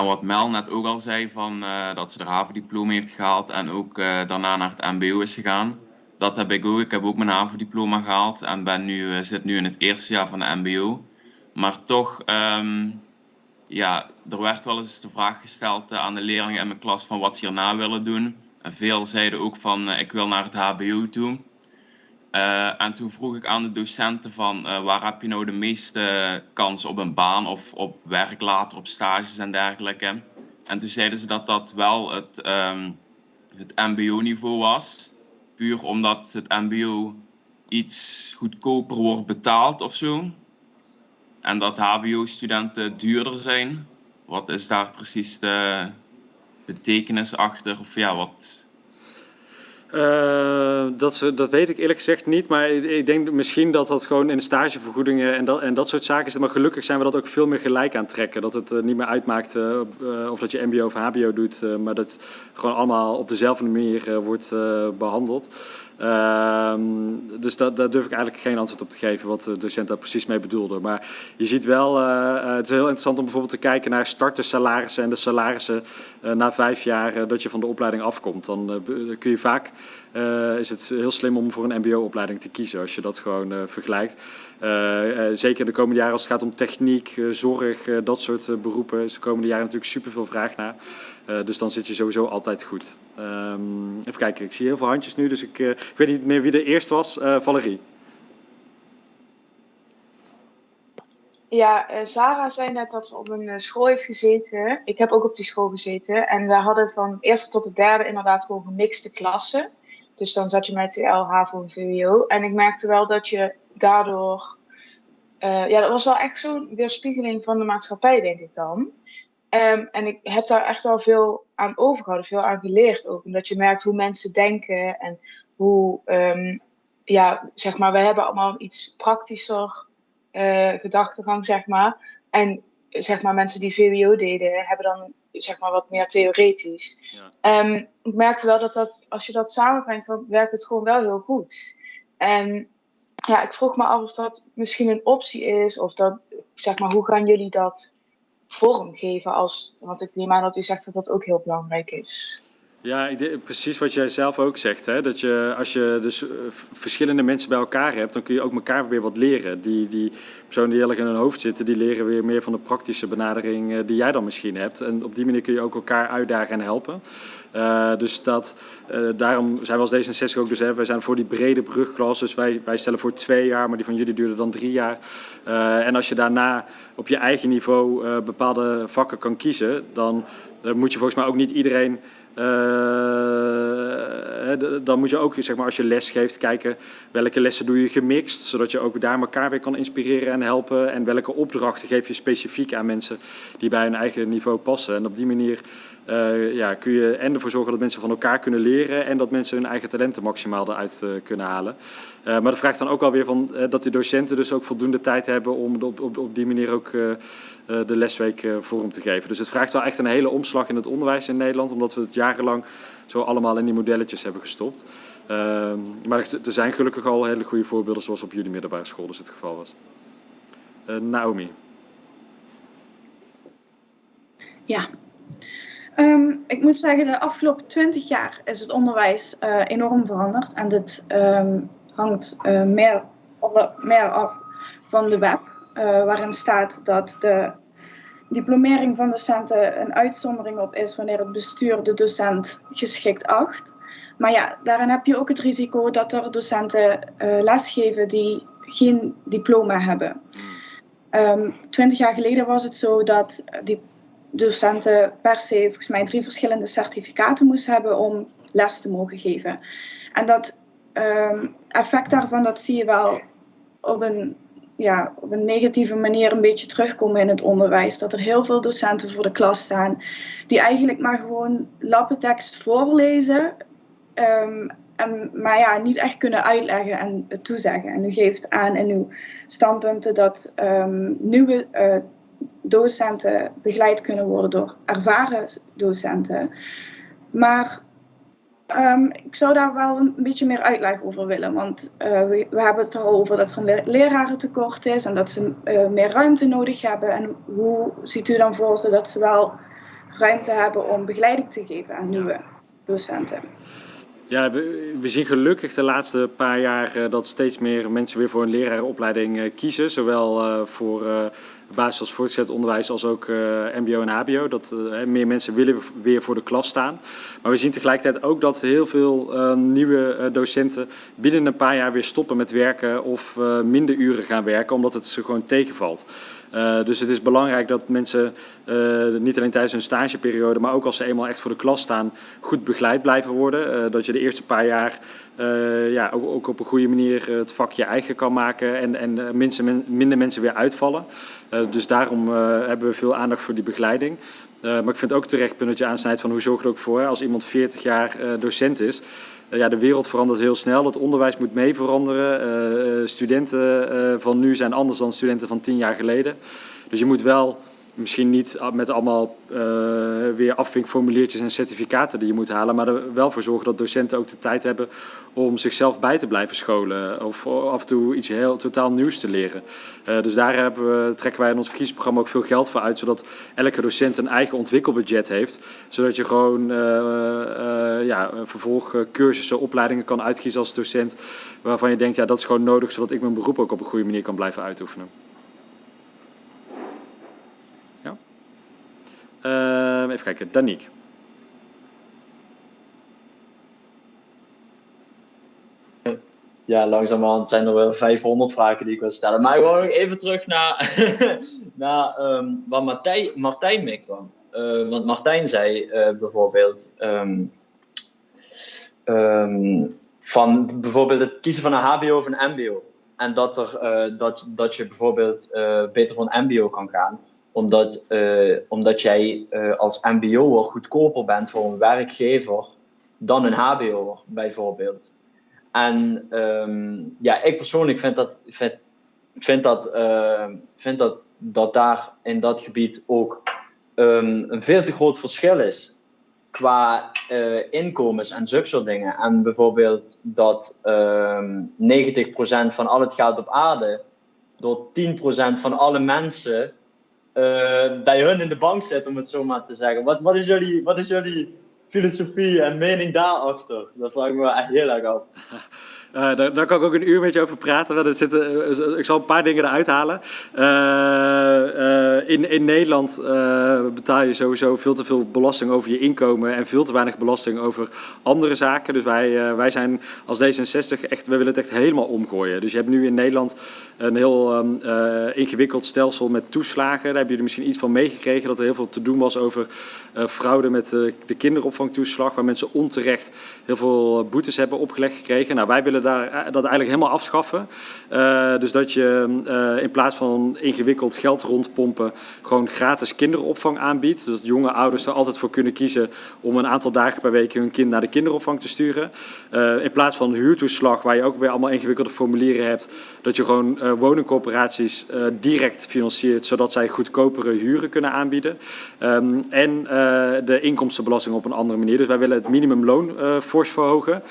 Wat Mel net ook al zei, van, dat ze de HAVO-diploma heeft gehaald en ook daarna naar het mbo is gegaan. Dat heb ik ook. Ik heb ook mijn HAVO-diploma gehaald en zit nu in het eerste jaar van de mbo. Maar toch, er werd wel eens de vraag gesteld aan de leerlingen in mijn klas van wat ze hierna willen doen. En veel zeiden ook van ik wil naar het hbo toe. En toen vroeg ik aan de docenten van waar heb je nou de meeste kans op een baan of op werk later, op stages en dergelijke. En toen zeiden ze dat dat wel het mbo-niveau was. Puur omdat het mbo iets goedkoper wordt betaald of zo. En dat hbo-studenten duurder zijn. Wat is daar precies de betekenis achter? Of wat... Dat weet ik eerlijk gezegd niet, maar ik denk misschien dat dat gewoon in de stagevergoedingen en dat soort zaken is. Maar gelukkig zijn we dat ook veel meer gelijk aan het trekken. Dat het niet meer uitmaakt of dat je mbo of hbo doet, maar dat het gewoon allemaal op dezelfde manier wordt behandeld. Dus daar durf ik eigenlijk geen antwoord op te geven wat de docent daar precies mee bedoelde. Maar je ziet wel, het is heel interessant om bijvoorbeeld te kijken naar startersalarissen en de salarissen na 5 jaar dat je van de opleiding afkomt. Dan kun je vaak, is het heel slim om voor een mbo-opleiding te kiezen als je dat gewoon vergelijkt. Zeker de komende jaren als het gaat om techniek, zorg, dat soort beroepen is de komende jaren natuurlijk superveel vraag naar. Dus dan zit je sowieso altijd goed. Even kijken, ik zie heel veel handjes nu, dus ik weet niet meer wie de eerste was. Valerie. Ja, Sarah zei net dat ze op een school heeft gezeten. Ik heb ook op die school gezeten. En we hadden van eerste tot de derde inderdaad gewoon gemixte klassen. Dus dan zat je met TL, HAVO en VWO. En ik merkte wel dat je daardoor... ja, dat was wel echt zo'n weerspiegeling van de maatschappij, denk ik dan. En ik heb daar echt wel veel aan overgehouden, veel aan geleerd ook. Omdat je merkt hoe mensen denken en hoe... ja, zeg maar, wij hebben allemaal een iets praktischer gedachtegang, zeg maar. En zeg maar, mensen die VWO deden, hebben dan zeg maar wat meer theoretisch. Ja. Ik merkte wel dat als je dat samenbrengt, dan werkt het gewoon wel heel goed. En ja, ik vroeg me af of dat misschien een optie is, of dat, zeg maar, hoe gaan jullie dat vormgeven want ik neem aan dat u zegt dat dat ook heel belangrijk is. Ja, precies wat jij zelf ook zegt. Hè? Dat je, als je dus verschillende mensen bij elkaar hebt, dan kun je ook elkaar weer wat leren. Die personen die heel erg in hun hoofd zitten, die leren weer meer van de praktische benadering die jij dan misschien hebt. En op die manier kun je ook elkaar uitdagen en helpen. Dus daarom zijn we als D66 ook dus, wij zijn voor die brede brugklas. Dus wij stellen voor 2 jaar, maar die van jullie duurde dan 3 jaar. En als je daarna op je eigen niveau bepaalde vakken kan kiezen, dan moet je volgens mij ook niet iedereen... dan moet je ook, zeg maar, als je les geeft, kijken welke lessen doe je gemixt, zodat je ook daar elkaar weer kan inspireren en helpen. En welke opdrachten geef je specifiek aan mensen die bij hun eigen niveau passen. En op die manier kun je ervoor zorgen dat mensen van elkaar kunnen leren en dat mensen hun eigen talenten maximaal eruit kunnen halen. Maar dat vraagt dan ook wel weer van dat de docenten dus ook voldoende tijd hebben om op die manier ook de lesweek vorm te geven. Dus het vraagt wel echt een hele omslag in het onderwijs in Nederland, omdat we het jarenlang zo allemaal in die modelletjes hebben gestopt. Maar er zijn gelukkig al hele goede voorbeelden, zoals op jullie middelbare school dus het geval was. Naomi. Ja. Ik moet zeggen, de afgelopen 20 jaar is het onderwijs enorm veranderd. En dit hangt meer af van de wet, waarin staat dat de diplomering van docenten een uitzondering op is wanneer het bestuur de docent geschikt acht. Maar ja, daarin heb je ook het risico dat er docenten lesgeven die geen diploma hebben. 20 jaar geleden was het zo dat die docenten per se volgens mij 3 verschillende certificaten moesten hebben om les te mogen geven. En dat effect daarvan, dat zie je wel op een negatieve manier een beetje terugkomen in het onderwijs. Dat er heel veel docenten voor de klas staan die eigenlijk maar gewoon lappentekst voorlezen, maar niet echt kunnen uitleggen en toezeggen. En u geeft aan in uw standpunten dat nieuwe docenten begeleid kunnen worden door ervaren docenten. Maar ik zou daar wel een beetje meer uitleg over willen. Want we hebben het er al over dat er een lerarentekort is en dat ze meer ruimte nodig hebben. En hoe ziet u dan voor zich dat ze wel ruimte hebben om begeleiding te geven aan nieuwe docenten? Ja, we zien gelukkig de laatste paar jaar dat steeds meer mensen weer voor een lerarenopleiding kiezen. Zowel voor basis- als voortgezet onderwijs als ook mbo en hbo. Dat meer mensen willen weer voor de klas staan. Maar we zien tegelijkertijd ook dat heel veel nieuwe docenten binnen een paar jaar weer stoppen met werken of minder uren gaan werken, omdat het ze gewoon tegenvalt. Dus het is belangrijk dat mensen niet alleen tijdens hun stageperiode, maar ook als ze eenmaal echt voor de klas staan, goed begeleid blijven worden. Dat je de eerste paar jaar ook op een goede manier het vakje eigen kan maken en minder mensen weer uitvallen. Dus daarom hebben we veel aandacht voor die begeleiding. Maar ik vind het ook terecht punt dat je aansnijdt van hoe zorg je er ook voor, als iemand 40 jaar docent is. De wereld verandert heel snel, het onderwijs moet mee veranderen. Studenten van nu zijn anders dan studenten van 10 jaar geleden. Dus je moet wel, misschien niet met allemaal weer afvinkformuliertjes en certificaten die je moet halen, maar er wel voor zorgen dat docenten ook de tijd hebben om zichzelf bij te blijven scholen of af en toe iets heel totaal nieuws te leren. Dus daar trekken wij in ons verkiezingsprogramma ook veel geld voor uit, zodat elke docent een eigen ontwikkelbudget heeft, zodat je gewoon vervolgcursussen, opleidingen kan uitkiezen als docent, waarvan je denkt, ja, dat is gewoon nodig, zodat ik mijn beroep ook op een goede manier kan blijven uitoefenen. Even kijken, Danique. Ja, langzamerhand zijn er wel 500 vragen die ik wil stellen. Maar gewoon nog even terug naar, naar waar Martijn mee kwam. Want Martijn zei bijvoorbeeld van bijvoorbeeld het kiezen van een HBO of een MBO. En dat je bijvoorbeeld beter voor een MBO kan gaan. Omdat jij als MBO'er goedkoper bent voor een werkgever dan een HBO'er bijvoorbeeld. En ik persoonlijk vind dat daar in dat gebied ook een veel te groot verschil is qua inkomens en zulke soort dingen. En bijvoorbeeld dat 90% van al het geld op aarde door 10% van alle mensen bij hun in de bank zit, om het zo maar te zeggen. Wat is jullie filosofie en mening daarachter? Dat vraag ik me echt heel erg af. Daar kan ik ook een uur met je over praten. Ik zal een paar dingen eruit halen. In Nederland betaal je sowieso veel te veel belasting over je inkomen en veel te weinig belasting over andere zaken. Dus wij zijn als D66 we willen het echt helemaal omgooien. Dus je hebt nu in Nederland een heel ingewikkeld stelsel met toeslagen. Daar hebben jullie misschien iets van meegekregen, dat er heel veel te doen was over fraude met de kinderopvangtoeslag, waar mensen onterecht heel veel boetes hebben opgelegd gekregen. Nou, wij willen dat eigenlijk helemaal afschaffen. Dus dat je in plaats van ingewikkeld geld rondpompen gewoon gratis kinderopvang aanbiedt. Dus dat jonge ouders er altijd voor kunnen kiezen om een aantal dagen per week hun kind naar de kinderopvang te sturen. In plaats van huurtoeslag, waar je ook weer allemaal ingewikkelde formulieren hebt, dat je gewoon woningcorporaties direct financiert, zodat zij goedkopere huren kunnen aanbieden. En de inkomstenbelasting op een andere manier. Dus wij willen het minimumloon fors verhogen.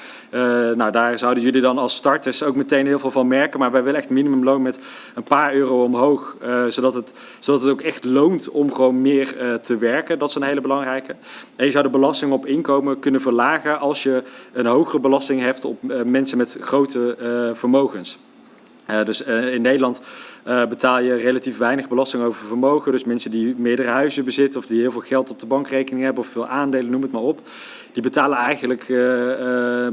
Nou, daar zouden jullie dan als starters ook meteen heel veel van merken. Maar wij willen echt minimumloon met een paar euro omhoog. Zodat het ook echt loont om gewoon meer te werken. Dat is een hele belangrijke. En je zou de belasting op inkomen kunnen verlagen als je een hogere belasting hebt op mensen met grote vermogens. Dus in Nederland betaal je relatief weinig belasting over vermogen. Dus mensen die meerdere huizen bezitten of die heel veel geld op de bankrekening hebben of veel aandelen, noem het maar op. Die betalen eigenlijk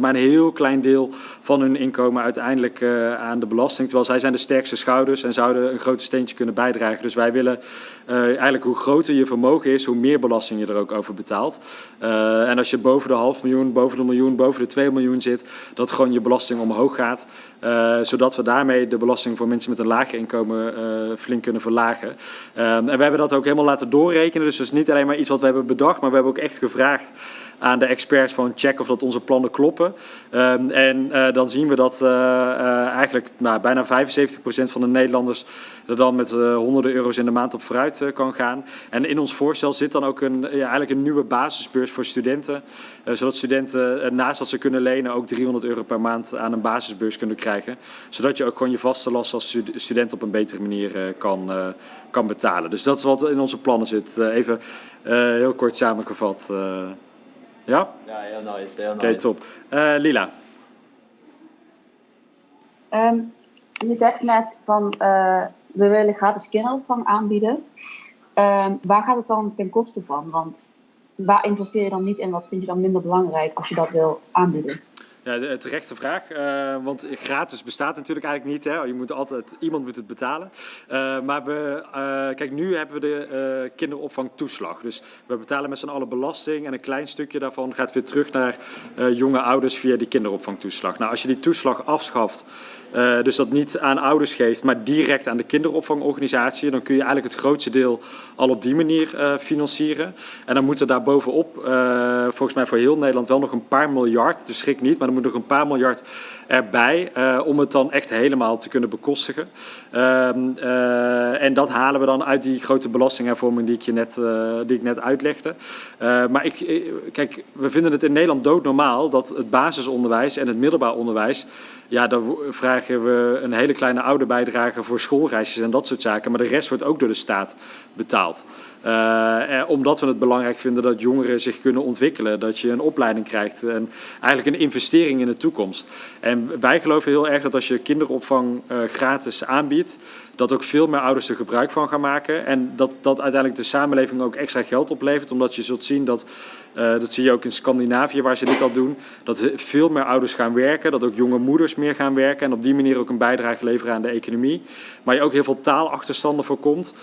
maar een heel klein deel van hun inkomen uiteindelijk aan de belasting. Terwijl zij zijn de sterkste schouders en zouden een grote steentje kunnen bijdragen. Dus wij willen eigenlijk hoe groter je vermogen is, hoe meer belasting je er ook over betaalt. En als je boven de 500.000, boven de 1 miljoen, boven de 2 miljoen zit, dat gewoon je belasting omhoog gaat. Zodat we daarmee de belasting voor mensen met een lager inkomen flink kunnen verlagen. En we hebben dat ook helemaal laten doorrekenen. Dus dat is niet alleen maar iets wat we hebben bedacht, maar we hebben ook echt gevraagd aan de experts van check of dat onze plannen kloppen. Dan zien we dat eigenlijk bijna 75% van de Nederlanders er dan met honderden euro's in de maand op vooruit kan gaan. En in ons voorstel zit dan ook eigenlijk een nieuwe basisbeurs voor studenten. Zodat studenten naast dat ze kunnen lenen ook €300 per maand aan een basisbeurs kunnen krijgen. Zodat je ook gewoon je vaste last als student op een betere manier kan betalen. Dus dat is wat in onze plannen zit. Even heel kort samengevat. Ja? Ja, heel nice. Oké, top. Lila. Je zegt net van we willen gratis kinderopvang aanbieden. Waar gaat het dan ten koste van? Want waar investeer je dan niet in? Wat vind je dan minder belangrijk als je dat wil aanbieden? Ja, terechte vraag. Want gratis bestaat natuurlijk eigenlijk niet. Hè? Iemand moet het betalen. Maar kijk, nu hebben we de kinderopvangtoeslag. Dus we betalen met z'n allen belasting. En een klein stukje daarvan gaat weer terug naar jonge ouders via die kinderopvangtoeslag. Nou, als je die toeslag afschaft, dus dat niet aan ouders geeft, maar direct aan de kinderopvangorganisatie, dan kun je eigenlijk het grootste deel al op die manier financieren. En dan moet er daarbovenop, volgens mij voor heel Nederland, wel nog een paar miljard, dus schrik niet, maar er moet nog een paar miljard erbij om het dan echt helemaal te kunnen bekostigen. En dat halen we dan uit die grote belastinghervorming die ik net uitlegde. Maar kijk, we vinden het in Nederland doodnormaal dat het basisonderwijs en het middelbaar onderwijs, ja, daar vragen we een hele kleine ouderbijdrage voor schoolreisjes en dat soort zaken. Maar de rest wordt ook door de staat betaald. Omdat we het belangrijk vinden dat jongeren zich kunnen ontwikkelen. Dat je een opleiding krijgt en eigenlijk een investering in de toekomst. En wij geloven heel erg dat als je kinderopvang gratis aanbiedt, dat ook veel meer ouders er gebruik van gaan maken. En dat uiteindelijk de samenleving ook extra geld oplevert. Omdat je zult zien dat zie je ook in Scandinavië waar ze dit al doen, dat veel meer ouders gaan werken. Dat ook jonge moeders meer gaan werken en op die manier ook een bijdrage leveren aan de economie. Maar je ook heel veel taalachterstanden voorkomt,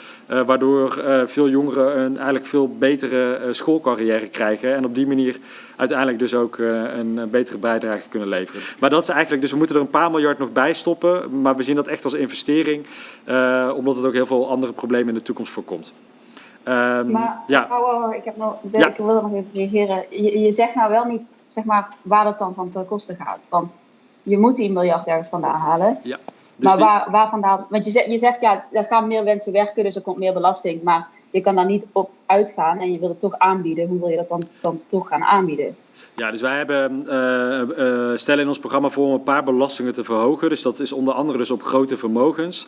waardoor veel jongeren een eigenlijk veel betere schoolcarrière krijgen en op die manier uiteindelijk dus ook een betere bijdrage kunnen leveren. Maar dat is eigenlijk, dus we moeten er een paar miljard nog bij stoppen, maar we zien dat echt als investering, omdat het ook heel veel andere problemen in de toekomst voorkomt. Maar ik wil nog even reageren. Je zegt nou wel niet, zeg maar, waar het dan van ten koste gaat. Want je moet die miljard ergens vandaan halen. Ja, dus maar waar vandaan? Want je zegt ja, er gaan meer mensen werken, dus er komt meer belasting. Maar je kan daar niet op uitgaan en je wil het toch aanbieden. Hoe wil je dat dan toch gaan aanbieden? Ja, dus wij stellen in ons programma voor om een paar belastingen te verhogen. Dus dat is onder andere dus op grote vermogens.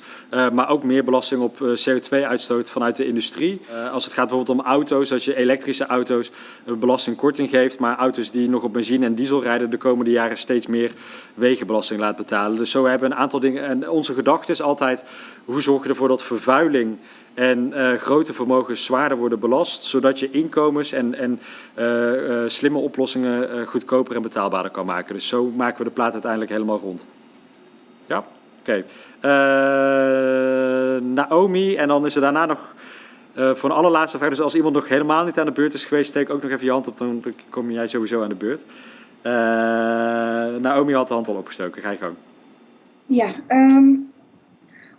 Maar ook meer belasting op CO2-uitstoot vanuit de industrie. Als het gaat bijvoorbeeld om auto's, dat je elektrische auto's belastingkorting geeft. Maar auto's die nog op benzine en diesel rijden de komende jaren steeds meer wegenbelasting laat betalen. Dus zo hebben we een aantal dingen. En onze gedachte is altijd, hoe zorg je ervoor dat vervuiling en grote vermogens zwaarder worden belast, zodat je inkomens en slimme oplossingen goedkoper en betaalbaarder kan maken. Dus zo maken we de plaat uiteindelijk helemaal rond. Ja, oké. Naomi, en dan is er daarna nog voor een allerlaatste vraag. Dus als iemand nog helemaal niet aan de beurt is geweest, steek ook nog even je hand op, dan kom jij sowieso aan de beurt. Naomi had de hand al opgestoken, ga je gang. Ja,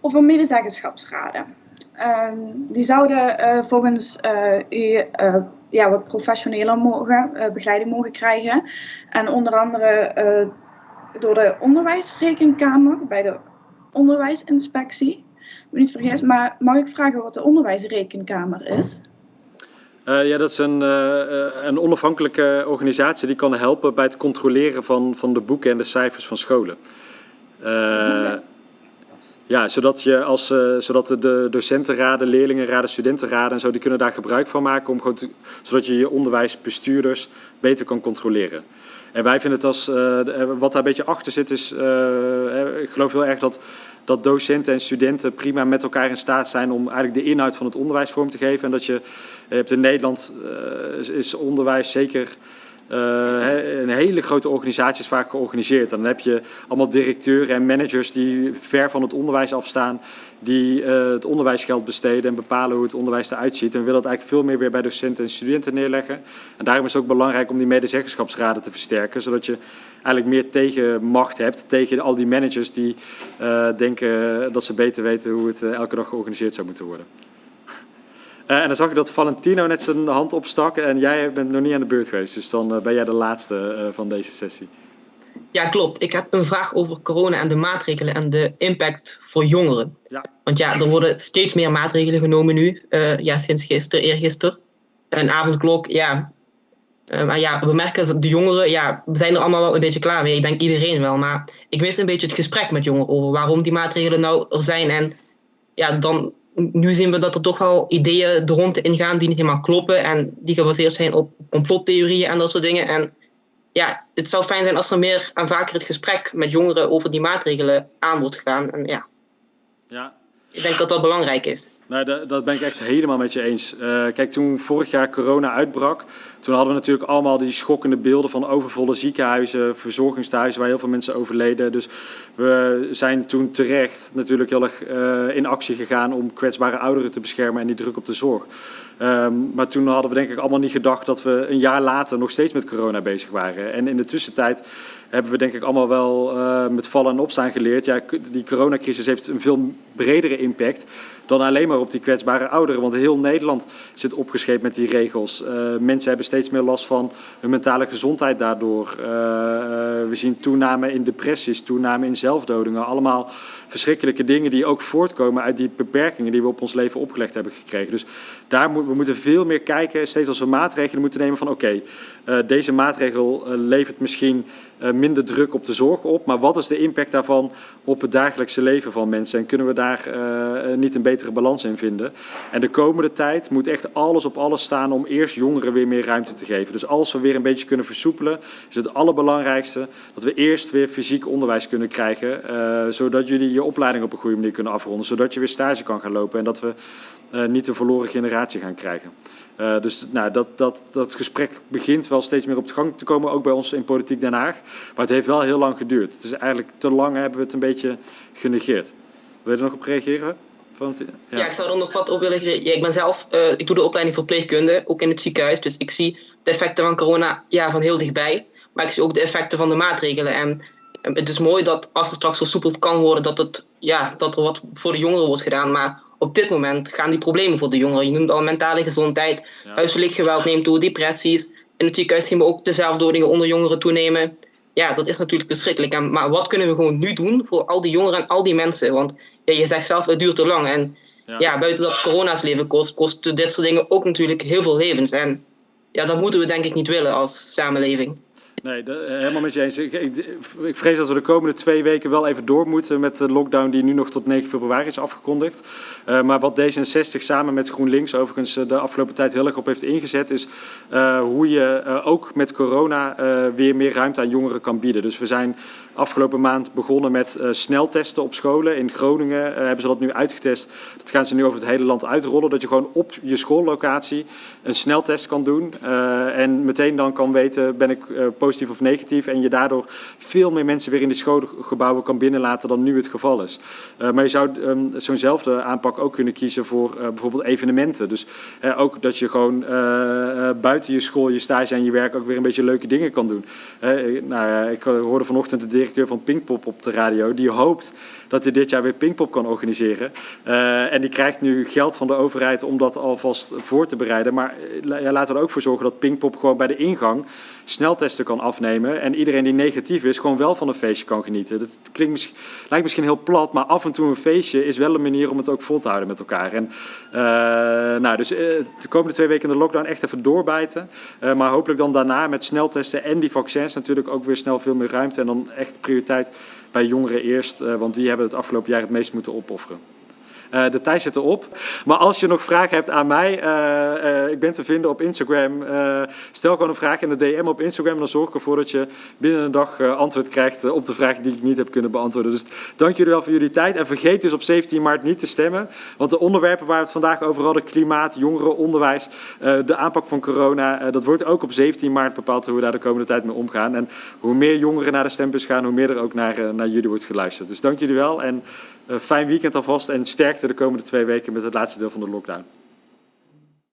over medezeggenschapsraden. Die zouden volgens u wat professioneler begeleiding mogen krijgen. En onder andere door de onderwijsrekenkamer bij de onderwijsinspectie. Ik ben niet vergis, maar mag ik vragen wat de onderwijsrekenkamer is? Ja, dat is een onafhankelijke organisatie die kan helpen bij het controleren van de boeken en de cijfers van scholen. Ja, zodat de docentenraden, leerlingenraden, studentenraden en zo, die kunnen daar gebruik van maken om gewoon zodat je onderwijsbestuurders beter kan controleren. En wij vinden het wat daar een beetje achter zit is, ik geloof heel erg dat docenten en studenten prima met elkaar in staat zijn om eigenlijk de inhoud van het onderwijs vorm te geven. En dat je hebt in Nederland is onderwijs zeker een hele grote organisatie is vaak georganiseerd. En dan heb je allemaal directeuren en managers die ver van het onderwijs afstaan, die het onderwijsgeld besteden en bepalen hoe het onderwijs eruit ziet. En we willen dat eigenlijk veel meer weer bij docenten en studenten neerleggen. En daarom is het ook belangrijk om die medezeggenschapsraden te versterken, zodat je eigenlijk meer tegenmacht hebt tegen al die managers die denken dat ze beter weten hoe het elke dag georganiseerd zou moeten worden. En dan zag ik dat Valentino net zijn hand opstak en jij bent nog niet aan de beurt geweest. Dus dan ben jij de laatste van deze sessie. Ja, klopt. Ik heb een vraag over corona en de maatregelen en de impact voor jongeren. Ja. Want ja, er worden steeds meer maatregelen genomen nu. Sinds eergisteren. Een avondklok, ja. Maar ja, we merken dat de jongeren, we zijn er allemaal wel een beetje klaar mee. Ik denk iedereen wel. Maar ik mis een beetje het gesprek met jongeren over waarom die maatregelen nou er zijn. En ja, nu zien we dat er toch wel ideeën de rondte ingaan die niet helemaal kloppen en die gebaseerd zijn op complottheorieën en dat soort dingen. En ja, het zou fijn zijn als er meer en vaker het gesprek met jongeren over die maatregelen aan wordt gegaan. En ja. Ik denk dat dat belangrijk is. Nou, dat ben ik echt helemaal met je eens. Kijk, toen vorig jaar corona uitbrak, toen hadden we natuurlijk allemaal die schokkende beelden van overvolle ziekenhuizen, verzorgingstehuizen waar heel veel mensen overleden. Dus we zijn toen terecht natuurlijk heel erg in actie gegaan om kwetsbare ouderen te beschermen en die druk op de zorg. Maar toen hadden we denk ik allemaal niet gedacht dat we een jaar later nog steeds met corona bezig waren. En in de tussentijd hebben we denk ik allemaal wel met vallen en opstaan geleerd. Ja, die coronacrisis heeft een veel bredere impact dan alleen maar op die kwetsbare ouderen. Want heel Nederland zit opgescheept met die regels. Mensen hebben steeds meer last van hun mentale gezondheid daardoor. We zien toename in depressies, toename in zelfdodingen. Allemaal verschrikkelijke dingen die ook voortkomen uit die beperkingen die we op ons leven opgelegd hebben gekregen. Dus we moeten veel meer kijken, steeds als we maatregelen moeten nemen van oké, deze maatregel levert misschien minder druk op de zorg op, maar wat is de impact daarvan op het dagelijkse leven van mensen? En kunnen we daar niet een betere balans in vinden. En de komende tijd moet echt alles op alles staan om eerst jongeren weer meer ruimte te geven. Dus als we weer een beetje kunnen versoepelen, is het allerbelangrijkste dat we eerst weer fysiek onderwijs kunnen krijgen, zodat jullie je opleiding op een goede manier kunnen afronden, zodat je weer stage kan gaan lopen en dat we niet de verloren generatie gaan krijgen. Dus dat gesprek begint wel steeds meer op de gang te komen, ook bij ons in Politiek Den Haag. Maar het heeft wel heel lang geduurd. Het is eigenlijk te lang hebben we het een beetje genegeerd. Wil je er nog op reageren? Ja, ik zou er nog wat op willen reageren. Ik ben zelf, ik doe de opleiding verpleegkunde, ook in het ziekenhuis. Dus ik zie de effecten van corona van heel dichtbij. Maar ik zie ook de effecten van de maatregelen. En het is mooi dat als het straks versoepeld kan worden, dat er wat voor de jongeren wordt gedaan. Maar op dit moment gaan die problemen voor de jongeren. Je noemt al mentale gezondheid, huiselijk geweld neemt toe, depressies. In het ziekenhuis zien we ook de zelfdodingen onder jongeren toenemen. Ja, dat is natuurlijk verschrikkelijk. Maar wat kunnen we gewoon nu doen voor al die jongeren en al die mensen? Want je zegt zelf, het duurt te lang. En buiten dat corona's leven kost dit soort dingen ook natuurlijk heel veel levens. En dat moeten we denk ik niet willen als samenleving. Nee, helemaal met je eens. Ik vrees dat we de komende 2 weken wel even door moeten met de lockdown die nu nog tot 9 februari is afgekondigd. Maar wat D66 samen met GroenLinks overigens de afgelopen tijd heel erg op heeft ingezet, is hoe je ook met corona weer meer ruimte aan jongeren kan bieden. Dus we zijn afgelopen maand begonnen met sneltesten op scholen. In Groningen hebben ze dat nu uitgetest. Dat gaan ze nu over het hele land uitrollen. Dat je gewoon op je schoollocatie een sneltest kan doen. En meteen dan kan weten, ben ik positief of negatief. En je daardoor veel meer mensen weer in die schoolgebouwen kan binnenlaten dan nu het geval is. Maar je zou zo'nzelfde aanpak ook kunnen kiezen voor bijvoorbeeld evenementen. Dus ook dat je gewoon buiten je school, je stage en je werk ook weer een beetje leuke dingen kan doen. Ik hoorde vanochtend de directeur van Pinkpop op de radio. Die hoopt dat hij dit jaar weer Pinkpop kan organiseren. En die krijgt nu geld van de overheid om dat alvast voor te bereiden. Maar laten we er ook voor zorgen dat Pinkpop gewoon bij de ingang sneltesten kan afnemen. En iedereen die negatief is, gewoon wel van een feestje kan genieten. Dat lijkt misschien heel plat, maar af en toe een feestje is wel een manier om het ook vol te houden met elkaar. En dus de komende 2 weken in de lockdown echt even doorbijten. Maar hopelijk dan daarna met sneltesten en die vaccins natuurlijk ook weer snel veel meer ruimte. En dan echt prioriteit bij jongeren eerst, want die hebben het afgelopen jaar het meest moeten opofferen. De tijd zit erop. Maar als je nog vragen hebt aan mij, ik ben te vinden op Instagram. Stel gewoon een vraag in de DM op Instagram. Dan zorg ik ervoor dat je binnen een dag antwoord krijgt op de vraag die ik niet heb kunnen beantwoorden. Dus dank jullie wel voor jullie tijd. En vergeet dus op 17 maart niet te stemmen. Want de onderwerpen waar we het vandaag over hadden, klimaat, jongeren, onderwijs, de aanpak van corona, dat wordt ook op 17 maart bepaald hoe we daar de komende tijd mee omgaan. En hoe meer jongeren naar de stembus gaan, hoe meer er ook naar jullie wordt geluisterd. Dus dank jullie wel en fijn weekend alvast en sterkte de komende 2 weken met het laatste deel van de lockdown.